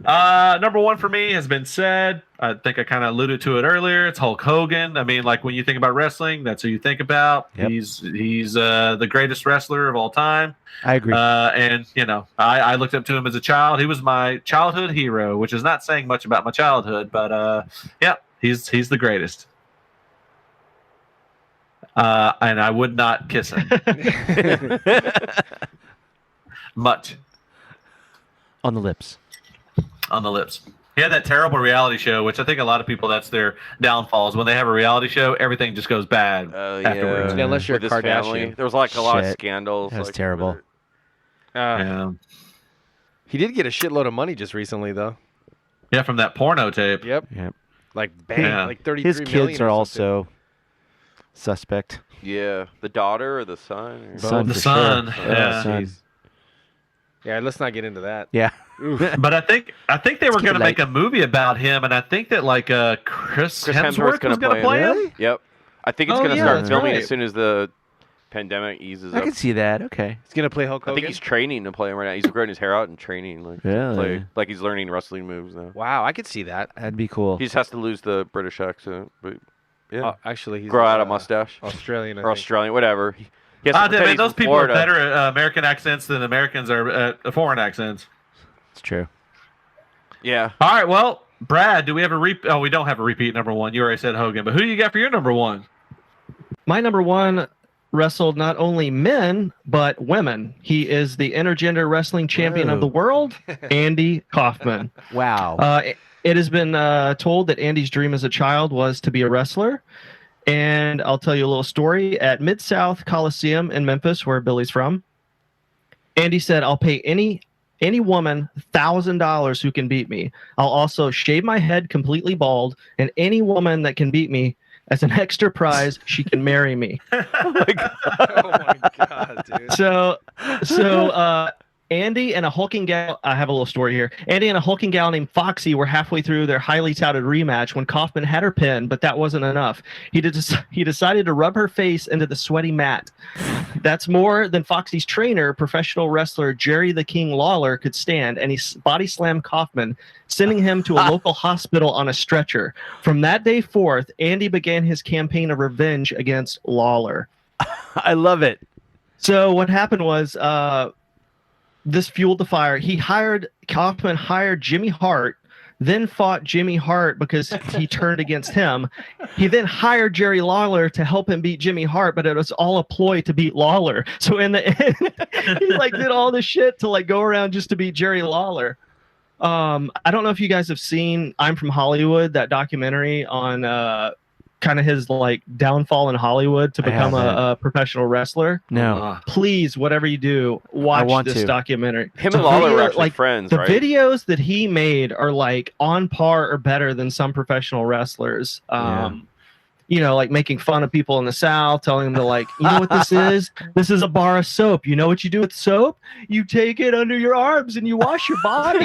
number one for me has been said. I think I kind of alluded to it earlier. It's Hulk Hogan. I mean, like when you think about wrestling, that's who you think about. Yep. He's the greatest wrestler of all time. I agree. And you know, I looked up to him as a child. He was my childhood hero, which is not saying much about my childhood, but yeah, he's the greatest. And I would not kiss him much. On the lips. On the lips. He had that terrible reality show, which I think a lot of people, that's their downfalls. When they have a reality show, everything just goes bad afterwards. Yeah, unless you're With a his family. Kardashian. There was like a lot of Shit. scandals. That was like, terrible. with it. Yeah. He did get a shitload of money just recently, though. Yeah, from that porno tape. Yep. Yep. Like bang, Yeah. like 33 His million kids or are something. also suspect. Yeah, the daughter or the son. Or... Son The for son. sure. Yeah. Son. Yeah, let's not get into that. Yeah. But I think they were keep going it to make light. a movie about him, and I think that like Chris Hemsworth was going to him. play him. Yep. I think it's Oh, going to yeah, start that's filming right. as soon as the pandemic eases I up. can see that. Okay. He's gonna play Hulk I Hogan. think he's training to play him right now. He's growing his hair out and training like to Really? play, like he's learning wrestling moves now. Wow, I could see that. That'd be cool. He just has to lose the British accent, but yeah, Actually, he's grow out a mustache Australian. I or think. Australian, whatever. He has to pretend Man, he's those from people Florida. are better at American accents than Americans are at foreign accents. It's true. Yeah, All right, well, Brad, do we have a repeat? Oh, we don't have a repeat number one. You already said Hogan, but who do you got for your number one? My number one wrestled not only men but women. He is the intergender wrestling champion of the world, Andy Kaufman. Wow. It has been told that Andy's dream as a child was to be a wrestler. And I'll tell you a little story. At Mid-South Coliseum in Memphis, where Billy's from, Andy said, "I'll pay any woman $1,000 who can beat me. I'll also shave my head completely bald, and any woman that can beat me, as an extra prize, she can marry me." Oh my god, dude. So Andy and a hulking gal, I have a little story here. Andy and a hulking gal named Foxy were halfway through their highly touted rematch when Kaufman had her pinned, but that wasn't enough. He decided to rub her face into the sweaty mat. That's more than Foxy's trainer, professional wrestler Jerry the King Lawler, could stand, and he body slammed Kaufman, sending him to a local hospital on a stretcher. From that day forth, Andy began his campaign of revenge against Lawler. I love it. So what happened was this fueled the fire. Kaufman hired Jimmy Hart, then fought Jimmy Hart because he turned against him. He then hired Jerry Lawler to help him beat Jimmy Hart, but it was all a ploy to beat Lawler. So in the end, he did all this shit to go around just to beat Jerry Lawler. I don't know if you guys have seen I'm From Hollywood, that documentary on kind of his downfall in Hollywood to become a professional wrestler. No. Please, whatever you do, watch want this to. documentary. him The and Lawler video- were actually friends, The right? videos that he made are on par or better than some professional wrestlers. Making fun of people in the South, telling them you know what this is? This is a bar of soap. You know what you do with soap? You take it under your arms and you wash your body.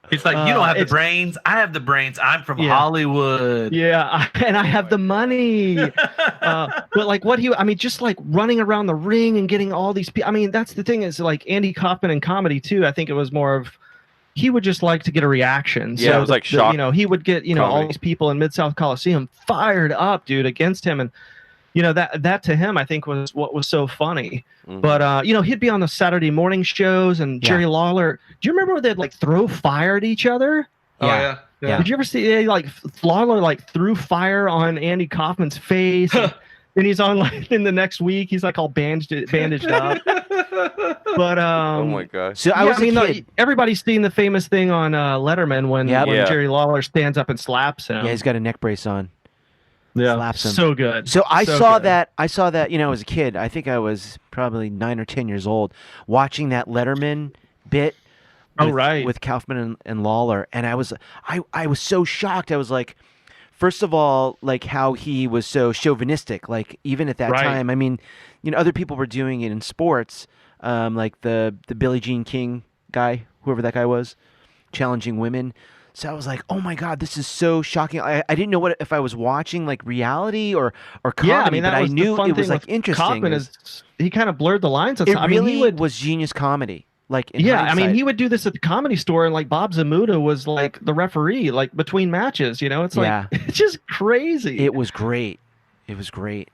He's like, "You don't have the it's- brains. I have the brains. I'm from Yeah. Hollywood." Yeah, and I have the money. But just running around the ring and getting all these people. I mean, that's the thing is Andy Kaufman in comedy too. I think it was more of he would just like to get a reaction. Yeah, it was shock he would get all comedy. these people in Mid-South Coliseum fired up, dude, against him, and that to him I think was what was so funny. Mhm. But he'd be on the Saturday morning shows, and Yeah. Jerry Lawler. Do you remember where they'd throw fire at each other? Oh yeah. Yeah. Did you ever see Lawler threw fire on Andy Kaufman's face? And he's on in the next week he's all bandaged up. But Oh my gosh. So I was a look, kid. everybody's seen the famous thing on Letterman when Yep. Yeah. Jerry Lawler stands up and slaps him. Yeah, he's got a neck brace on. Slaps him. So good. So I So saw good. that. I saw that. As a kid. I think I was probably 9 or 10 years old, watching that Letterman bit Oh, with, right. with Kaufman and Lawler, and I was so shocked. I was like, first of all, like how he was so chauvinistic. Like even at that Right. time, I mean, other people were doing it in sports, like the Billie Jean King guy, whoever that guy was, challenging women. So I was like, oh my God, this is so shocking. I didn't know if I was watching like reality or comedy, Yeah, I mean, that but I was the knew fun it was thing like with interesting. Kaufman It was- is he kind of blurred the lines. it I really mean, he would, was genius comedy. Like in yeah, I mean, hindsight. he would do this at the Comedy Store, and like Bob Zamuda was like the referee, like between matches. It's like Yeah. it's just crazy. It was great. It was great.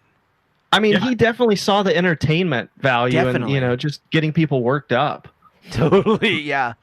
I mean, Yeah. he definitely saw the entertainment value Definitely. and just getting people worked up. Totally, yeah.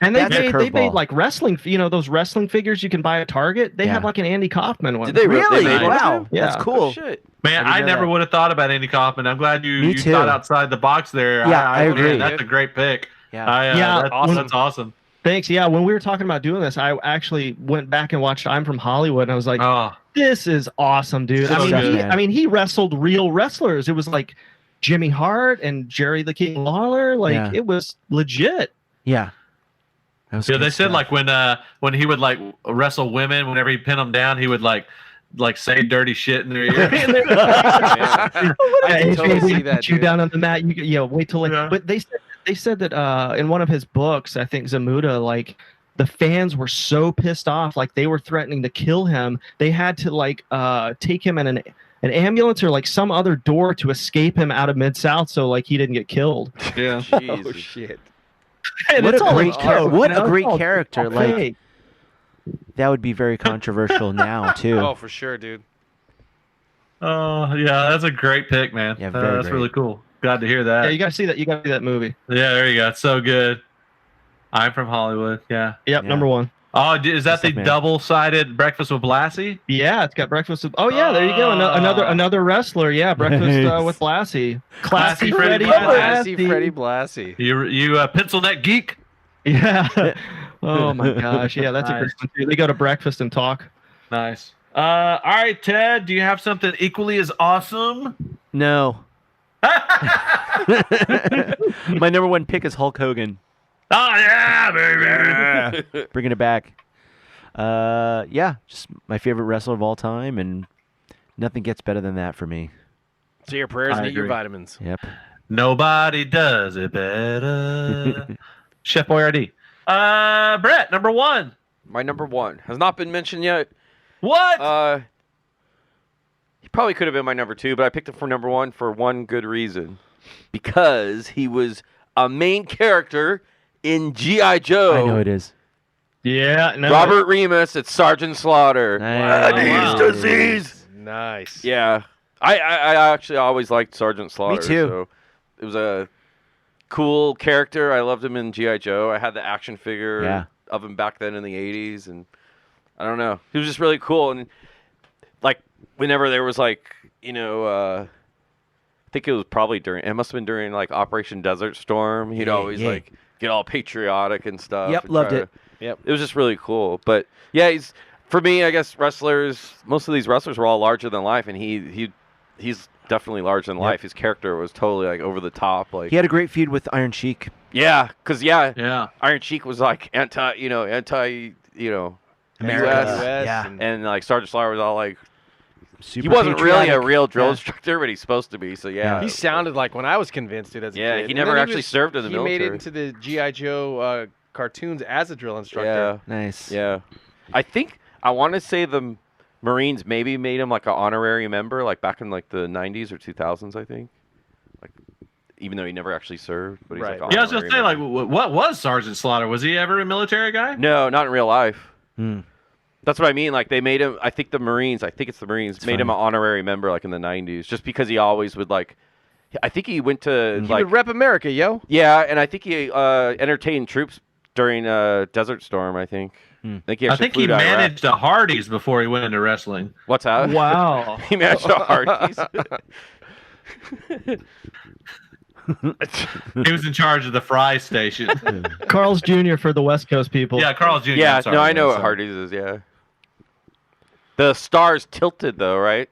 And they That's a made curveball. like wrestling, those wrestling figures you can buy at Target. They have Yeah. like an Andy Kaufman one. Did they Really? made one of Wow, them? Yeah. that's cool. Oh, shit. Man, I I didn't know never that. would have thought about Andy Kaufman. I'm glad you Me thought too. outside the box there. Yeah, I agree. That's a great pick. Yeah. Yeah, That's awesome. Thanks. Yeah, when we were talking about doing this, I actually went back and watched I'm from Hollywood, and I was like, Oh, this is awesome, dude. So good. He wrestled real wrestlers. It was like Jimmy Hart and Jerry the King Lawler. Like Yeah. it was legit. Yeah. That was yeah. good They said stuff. like when he would like wrestle women, whenever he pinned them down, he would like say dirty shit in their ear. I can If totally they see put that. you Dude. down on the mat. Wait till like. Yeah. But they said that in one of his books, I think Zamuda, like the fans were so pissed off, like they were threatening to kill him. They had to like take him in an ambulance or like some other door to escape him out of Mid-South, so like he didn't get killed. yeah. Oh Jesus. shit! And What it's a all great a char- joke, what you a know? great It's all character, all like- fake. that would be very controversial now too. Oh, for sure, dude. Oh yeah, that's a great pick, man. Yeah, very that's great. really cool. Glad to hear that. Yeah, you gotta see that. You gotta see that movie. Yeah, there you go. It's so good. I'm from Hollywood. Yeah. Yep, Yeah. number one. Oh, is that Good the stuff, man. double-sided Breakfast with Blassie? Yeah, it's got breakfast. Oh yeah, there you go. Another wrestler. Yeah, breakfast Nice. with Blassie. Classy Classy Freddie Freddie Blassie, Blassie. Freddie Blassie. You pencil neck geek? Yeah. Oh my gosh. Yeah, that's a Nice. great one too. They go to breakfast and talk. Nice. All right, Ted. Do you have something equally as awesome? No. My number one pick is Hulk Hogan. Oh yeah, baby. Bringing it back. Yeah, just my favorite wrestler of all time, and nothing gets better than that for me. So your prayers I and eat your agree. vitamins. Yep. Nobody does it better. Chef Boyardee. Brett, number one. My number one has not been mentioned yet. What? He probably could have been my number two, but I picked him for number one for one good reason. Because he was a main character in G.I. Joe. I know it is. Yeah. No. Robert Remus, it's Sergeant Slaughter. Nice. Eddie's Wow. disease. Nice. Yeah. I actually always liked Sergeant Slaughter. too. So it was a cool character. I loved him in G.I. Joe. I had the action figure Yeah. of him back then in the 80s. And I don't know. He was just really cool. And like whenever there was like, I think it was probably it must have been during like Operation Desert Storm. He'd Yeah, always yeah. like get all patriotic and stuff. Yep, and loved try it. to- Yep. It was just really cool. But yeah, for me, I guess most of these wrestlers were all larger than life, and he's definitely larger than Yep. life. His character was totally like over the top. Like He had a great feud with Iron Sheik. yeah, because yeah. Iron Sheik was like anti America. US, Yeah. and like Sergeant Slaughter was all like Super he wasn't really a patriotic. real drill Yeah. instructor, but he's supposed to be. So yeah, He sounded like when I was convinced, dude. As a Yeah, kid. he And never then actually served in the He made it military. into the GI Joe cartoons as a drill instructor. yeah. Nice. Yeah, I think I want to say the Marines maybe made him like an honorary member, like back in like the 90s or 2000s, I think. Like, even though he never actually served, but he's Right. like Yeah, I was gonna honorary say, member. like, what was Sergeant Slaughter? Was he ever a military guy? No, not in real life. Hmm. That's what I mean. Like they made him. I think the Marines made him funny. an honorary member, like in the 90s, just because he always would like. I think he went to He like would rep America, yo. yeah, and I think he entertained troops during Desert Storm. I think. I think he I actually think flew he to Iraq. managed the Hardys before he went into wrestling. What's that? Wow. He managed the Hardys. He was in charge of the Fry station. Carl's Jr. for the West Coast people. Yeah, Carl Jr. Yeah, I'm sorry, no, I know man, what sorry. Hardee's is. Yeah. The stars tilted though, right?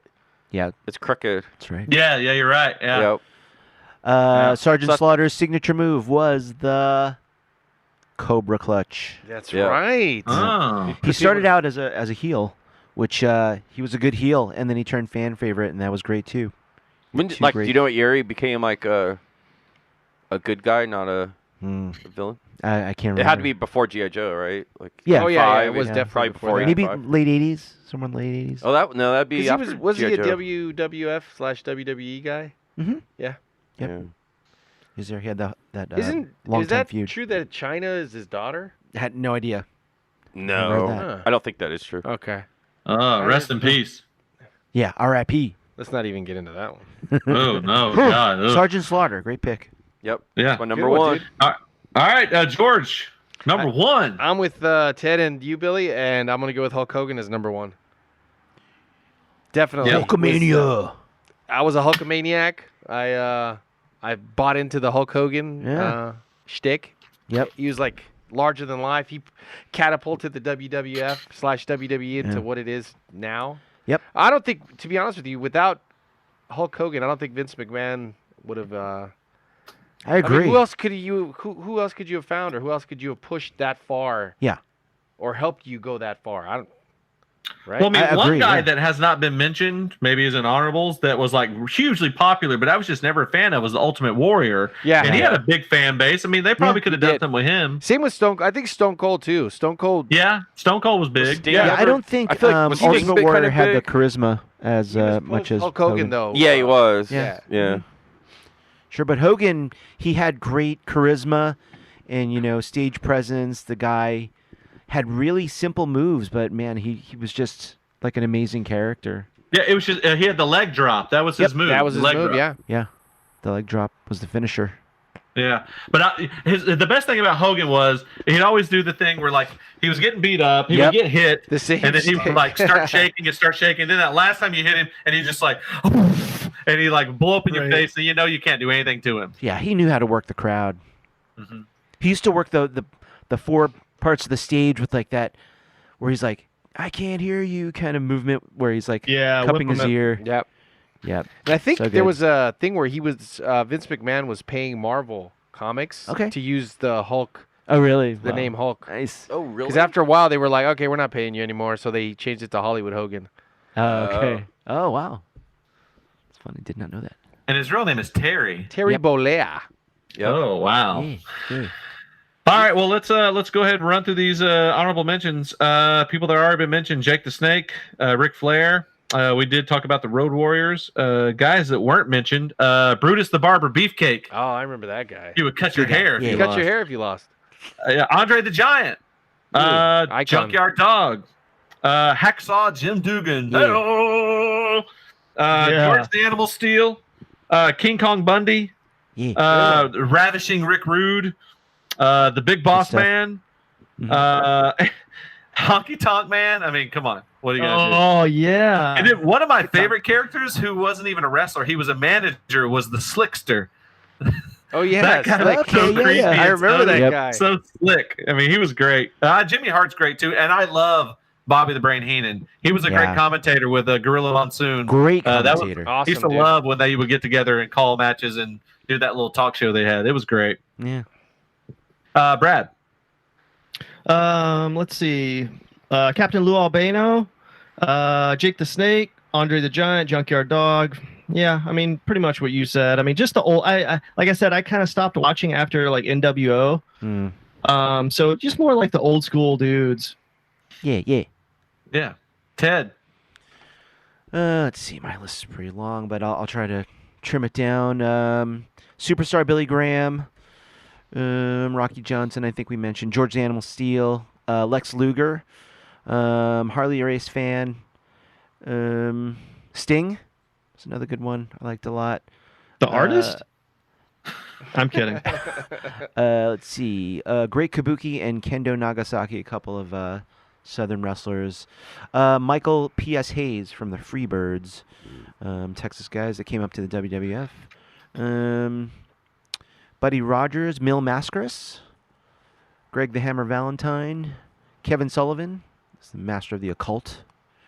Yeah, It's crooked. that's right. Yeah, you're right. Yeah. Yep. Sergeant So- Slaughter's signature move was the Cobra Clutch. That's Yeah. right. Oh. He started out as a heel, which he was a good heel, and then he turned fan favorite, and that was great too. When, Two like, great- do you know what year he became like a good guy, not a villain? I can't remember. It had to be before G.I. Joe, right? Like Yeah. Oh yeah, it 85, was yeah. definitely probably before before that. maybe 85. late 80s, someone late 80s. Oh, that'd be 'Cause he after was he G.I. a Joe. WWF/WWE guy? Mm-hmm. Yeah. He's there. He had that Is long time that feud. true that China is his daughter? Had no idea. No, that. Huh. I don't think that is true. Okay. Rest in peace. Yeah, R.I.P. Let's not even get into that one. Oh no, God. ugh. Sergeant Slaughter, great pick. Yep. Yeah. That's my number Good one, one. dude. All right, George, number one. I'm with Ted and you, Billy, and I'm gonna go with Hulk Hogan as number one. Definitely. Yeah. Hulkamania. I was a Hulkamaniac. I bought into the Hulk Hogan Yeah. shtick. Yep. He was like larger than life. He catapulted the WWF/WWE into Yeah. what it is now. Yep. I don't think, to be honest with you, without Hulk Hogan, I don't think Vince McMahon would have. I I agree. mean, who else could you? Who else could you have found, or who else could you have pushed that far? Yeah. Or helped you go that far? I don't. Right. Well, I mean, I one agree, guy yeah. that has not been mentioned, maybe is in honorables, that was like hugely popular, but I was just never a fan of, was the Ultimate Warrior. Yeah. And he had a big fan base. I mean, they probably Yeah, could have he done did. something with him. Same with Stone. I think Stone Cold too. Stone Cold. Yeah, Stone Cold was big. Sting yeah, ever- I don't think I feel like was Sting Ultimate big- Warrior kinda had the big? charisma as He was much as Hulk Hogan though. Yeah, he was. Yeah. Yeah. Sure, but Hogan, he had great charisma and stage presence. The guy had really simple moves, but man, he was just like an amazing character. Yeah, it was just he had the leg drop. That was his move. That was his leg move. drop. Yeah. Yeah, the leg drop was the finisher. Yeah, but the best thing about Hogan was he'd always do the thing where like he was getting beat up, he Yep. would get hit, The same and then he would stick. like start shaking and start shaking. Then that last time you hit him, and he just like, and he like blow up in your Right. face, and you can't do anything to him. Yeah, he knew how to work the crowd. Mhm. He used to work the four parts of the stage with like that, where he's like, "I can't hear you" kind of movement, where he's like cupping whip his him ear. Yep. Yep. And I think So there good. was a thing where he was Vince McMahon was paying Marvel Comics Okay. to use the Hulk, Oh, really? the name Hulk. Nice. Oh, really? Because after a while they were like, okay, we're not paying you anymore, so they changed it to Hollywood Hogan. Oh, okay. Oh, wow. It's funny. Did not know that. And his real name is Terry. Terry Yep. Bollea. Yep. Oh wow! Yeah, good. All right, well let's go ahead and run through these honorable mentions. People that have already been mentioned: Jake the Snake, Ric Flair. We did talk about the Road Warriors. Guys that weren't mentioned: Brutus the Barber Beefcake. Oh, I remember that guy. He would cut your Good guy. hair. If Yeah. you Cut lost. your hair if you lost. Andre the Giant. Icon. Junkyard Dog. Hacksaw Jim Dugan. Yeah. Hey-oh. Yeah. George the Animal Steel. King Kong Bundy. Yeah. Ravishing Rick Rude. The Big Boss stuff. Man. Mhm. Honky Tonk Man. I mean, come on. What are you gonna do? Oh yeah. And then one of my favorite characters, who wasn't even a wrestler, he was a manager, was the Slickster. Oh yeah, That guy Slick. was so Okay, yeah, creepy. yeah. I and remember so- that Yep. guy. So slick. I mean, he was great. Jimmy Hart's great too, and I love Bobby the Brain Heenan. He was a Yeah. great commentator with Gorilla Monsoon. Great that was commentator. I Awesome, used to dude. love when they would get together and call matches and do that little talk show they had. It was great. Yeah. Brad. Let's see. Captain Lou Albano, Jake the Snake, Andre the Giant, Junkyard Dog. Yeah, I mean, pretty much what you said. I mean, just the old. I like I said, I kind of stopped watching after like NWO. Mm. So just more like the old school dudes. Yeah, yeah. Yeah. Ted. Let's see. My list is pretty long, but I'll try to trim it down. Superstar Billy Graham, Rocky Johnson. I think we mentioned George the Animal Steel, Lex Luger, Harley Race fan, Sting. That's another good one. I liked a lot. The artist? I'm kidding. Let's see. Great Kabuki and Kendo Nagasaki, a couple of Southern wrestlers. Michael P.S. Hayes from the Freebirds, Texas guys that came up to the WWF. Buddy Rogers, Mil Mascaris, Greg the Hammer Valentine, Kevin Sullivan, is the master of the occult.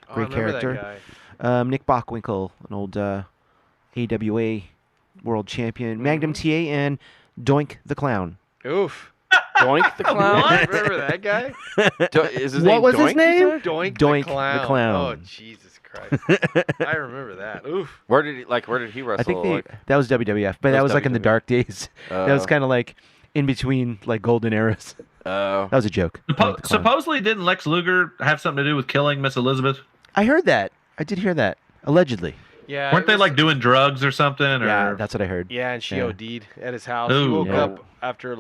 Oh, I Great remember that character. guy. Nick Bockwinkel, an old AWA world champion. Magnum TA and Doink the Clown. Oof. Doink the Clown. Remember that guy? Is his What name was his Doink, you name? said? Doink, Doink the Clown. the Clown. Oh, Jesus Christ. I remember that. Oof. Where did he wrestle? I think like, that was WWF, but that was like in the WWF. dark days. That was kind of like in between like golden eras. That was a joke. Doink the Clown. Supposedly, didn't Lex Luger have something to do with killing Miss Elizabeth? I heard that. I did hear that. Allegedly. Yeah. Weren't it they was- like doing drugs or something? Or Yeah, that's what I heard. Yeah, and she Yeah. OD'd at his house. He Ooh. woke Yeah. up after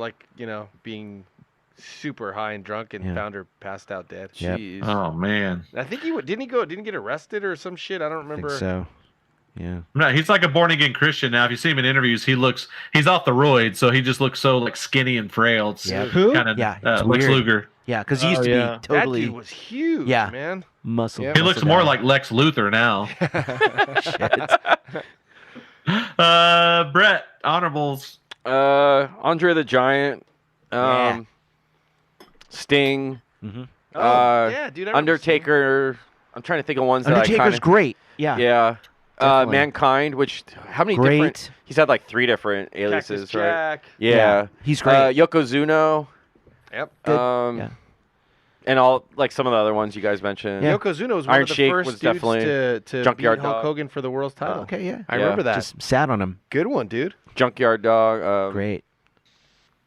being super high and drunk and Yeah. found her passed out dead. Yep. Jeez. Oh man, I think didn't get arrested or some shit. I don't I think remember. so. Yeah. no, he's like a born again Christian now. If you see him in interviews, he's off the roids, so he just looks so like skinny and frail. It's Yeah. Who? kind of Yeah, it's Lex weird. Luger. Yeah, because he used Oh, to yeah. be That totally dude was huge, Yeah. man. muscle. Yeah. He looks muscle more guy. like Lex Luthor now. Shit. Brett, honorables. Andre the Giant. Yeah. Sting. Mhm. Oh, yeah, dude. I remember Undertaker. I'm trying to think of ones that I Undertaker's kind of. great. Yeah. Yeah. Definitely. Mankind, which how many Great. different? He's had like 3 different seeing aliases, Cactus right? Jack. Yeah. He's great. Yokozuna. Yep. Good. Yeah. And all like some of the other ones you guys mentioned. Yeah. Yokozuna was one Iron of the Sheik first was dudes definitely to Junkyard beat Hulk Dog. Hogan for the world's title. Oh, okay, yeah. I Yeah. remember that. Just sat on him. Good one, dude. Junkyard Dog. Great.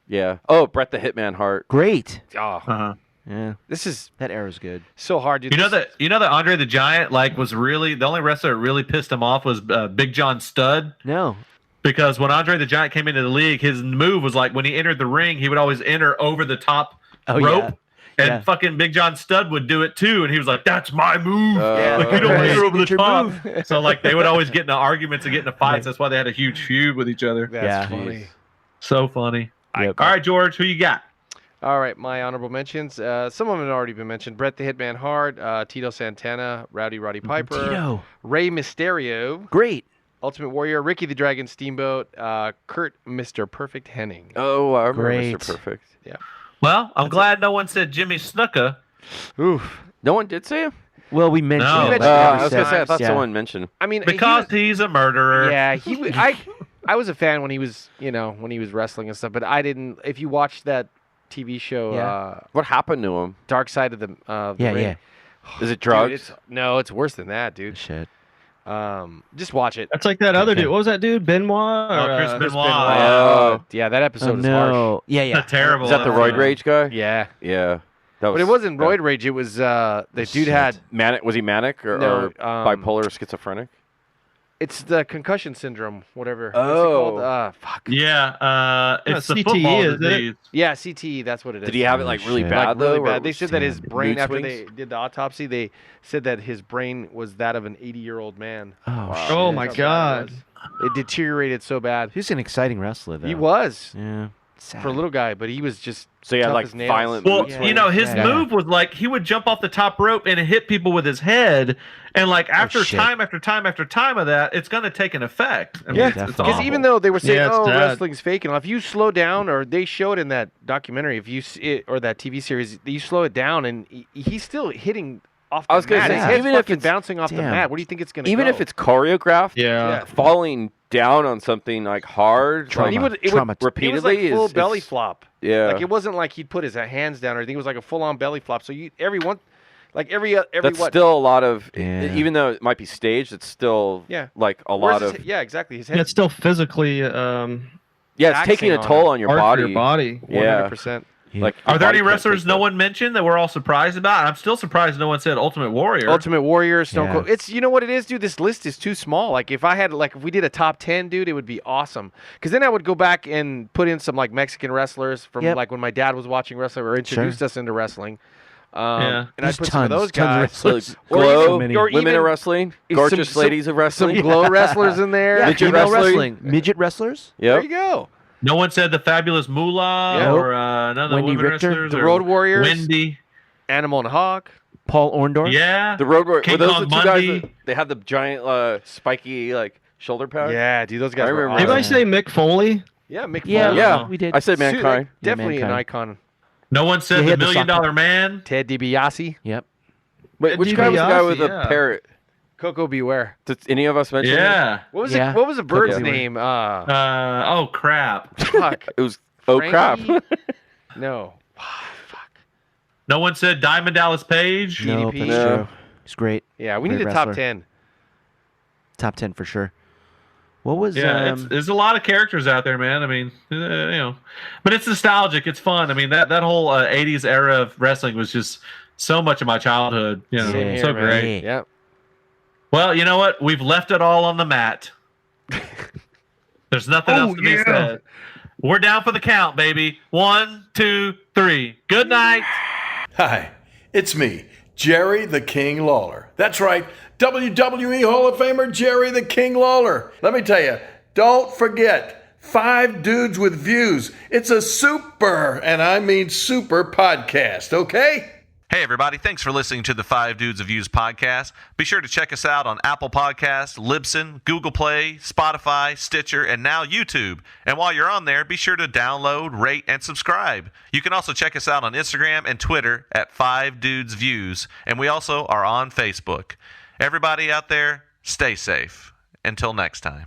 Yeah. Oh, Bret the Hitman Hart. Great. Oh, Uh-huh. Yeah. this is That era's good. so hard, dude. You know This- that Andre the Giant was really the only wrestler that really pissed him off was Big John Studd. No. Because when Andre the Giant came into the league, his move was like when he entered the ring, he would always enter over the top Oh, rope. yeah. And Yeah. fucking Big John Studd would do it too. And he was like, that's my move. Yeah, Like, you don't okay. enter over the Signature top. move. So like they would always get into arguments and get into fights. That's why they had a huge feud with each other. That's Yeah. funny. So funny. Yep. All right, George, who you got? All right, my honorable mentions. Some of them have already been mentioned. Bret the Hitman Hart, Tito Santana, Roddy Piper, Tito. Rey Mysterio, Great. Ultimate Warrior, Ricky the Dragon Steamboat, Kurt Mr. Perfect Henning. Oh, I remember Great. Mr. Perfect. Well, I'm glad no one said Jimmy Snuka. Oof. No one did say him. Well, we mentioned No. it. We like mentioned I every was gonna say I set. thought Yeah. someone mentioned. I mean, Because he's a murderer. yeah, I was a fan when he was, when he was wrestling and stuff, but I didn't. If you watched that TV show, Yeah. What happened to him? Dark Side of the Yeah, Ring, yeah. Is it dude, drugs? no, it's worse than that, dude. Shit. Just watch it. That's like that other Okay. dude. What was that dude? Benoit? Oh, Or, Chris uh, Benoit. Oh. Yeah, that episode Oh, is harsh. no. Yeah, yeah. That's terrible. Is that the Roid Rage guy? Yeah, Yeah. That but it wasn't bad. Roid Rage. It was the dude Shit. had. Manic. Was he manic or, No, or bipolar or schizophrenic? It's the concussion syndrome, whatever. Oh. What's it called? Fuck. Yeah, it's the CTE, football is it? disease. Yeah, CTE. That's what it is. Did he have it Oh, like really shit. bad Like though? really or bad. They was- said that his Damn. brain, Mood after swings? they did the autopsy, they said that his brain was that of an 80-year-old man. Oh, Wow. shit. Oh my That's how bad it God. was. It deteriorated so bad. He's an exciting wrestler, though. He was Yeah. Sad. for a little guy, but he was just So he had tough like as nails. violent Well, mood Yeah. you know, his Yeah. move was like he would jump off the top rope and hit people with his head, and like after shit. time after time after time of that, it's going to take an effect. I mean, Yeah, it's definitely. Because awful. even though they were saying, Yeah, it's "Oh, sad. wrestling's fake," and all, if you slow down, or they showed in that documentary, if you or that TV series, you slow it down, and he's still hitting off the I was gonna mat. say, His head's even if fucking it's- bouncing off the Damn. mat. What do you think it's gonna? Even go? if it's choreographed, Yeah. falling down on something like hard, Trauma. he would, it Trauma. would repeatedly it was like full is- belly is- flop. yeah, Like it wasn't like he'd put his hands down or anything. It was like a full-on belly flop. So you every that's what? still a lot of. Yeah. Even though it might be staged, it's still Yeah. like a Where's lot his- of. yeah, exactly. His And head. it's still physically Yeah, it's taking a taxing on toll him. on your hard body. for your body. 100%. Yeah. Like, Are your there body any can't wrestlers take no that. one mentioned that we're all surprised about? I'm still surprised no one said Ultimate Warrior. Ultimate Warrior, Stone Yeah. Cold. It's you know what it is, dude. This list is too small. Like if we did a top 10, dude, it would be awesome. Because then I would go back and put in some like Mexican wrestlers from Yep. like when my dad was watching wrestling or introduced us into wrestling. Yeah. And There's I put some of tons those of guys. wrestlers. Glow, So many. or women even of wrestling, some- gorgeous some- ladies of Some wrestling. glow wrestlers in there. Yeah, Midget female wrestling. Midget wrestlers? There Yep. you go. No one said the Fabulous Moolah Yeah. or none of the Wendy women Richter, wrestlers. The or Road Warriors. Wendy. Animal and Hawk. Paul Orndorff? Yeah. The Road Warrior. King Were those Kong the two guys Bundy. that they had the giant spiky like shoulder pads? Yeah, dude, those guys I were remember awesome. Anybody say Mick Foley? Yeah, Mick Yeah, Foley. Yeah, we did. I said Mankind. Yeah, Definitely an Mankind. icon. No one Yeah, said he the had the $1 Million sock- Man. Ted DiBiase. Yep. Wait, which guy was the guy with the Yeah. parrot? Coco Beware. Did any of us mention? Yeah. What was Yeah. it? What was the bird's Coco. name? Oh crap. Fuck. It was. Oh crap! Frankie? No. No one said Diamond Dallas Page. No, DDP. that's No. true. He's great. Yeah, we Great need a top wrestler. 10. Top 10 for sure. What was Yeah, there's a lot of characters out there, man. I mean, but it's nostalgic. It's fun. I mean, that whole '80s era of wrestling was just so much of my childhood. Same So here, man. great. Yep. Well, you know what? We've left it all on the mat. There's nothing else to be said. We're down for the count, baby. 1, 2, 3. Good night. Hi, it's me, Jerry the King Lawler. That's right, WWE Hall of Famer Jerry the King Lawler. Let me tell you, don't forget, 5 Dudes with Views. It's a super, and I mean super podcast, okay? Hey everybody, thanks for listening to the 5 Dudes of Views podcast. Be sure to check us out on Apple Podcasts, Libsyn, Google Play, Spotify, Stitcher, and now YouTube. And while you're on there, be sure to download, rate, and subscribe. You can also check us out on Instagram and Twitter at 5 Dudes Views, and we also are on Facebook. Everybody out there, stay safe. Until next time.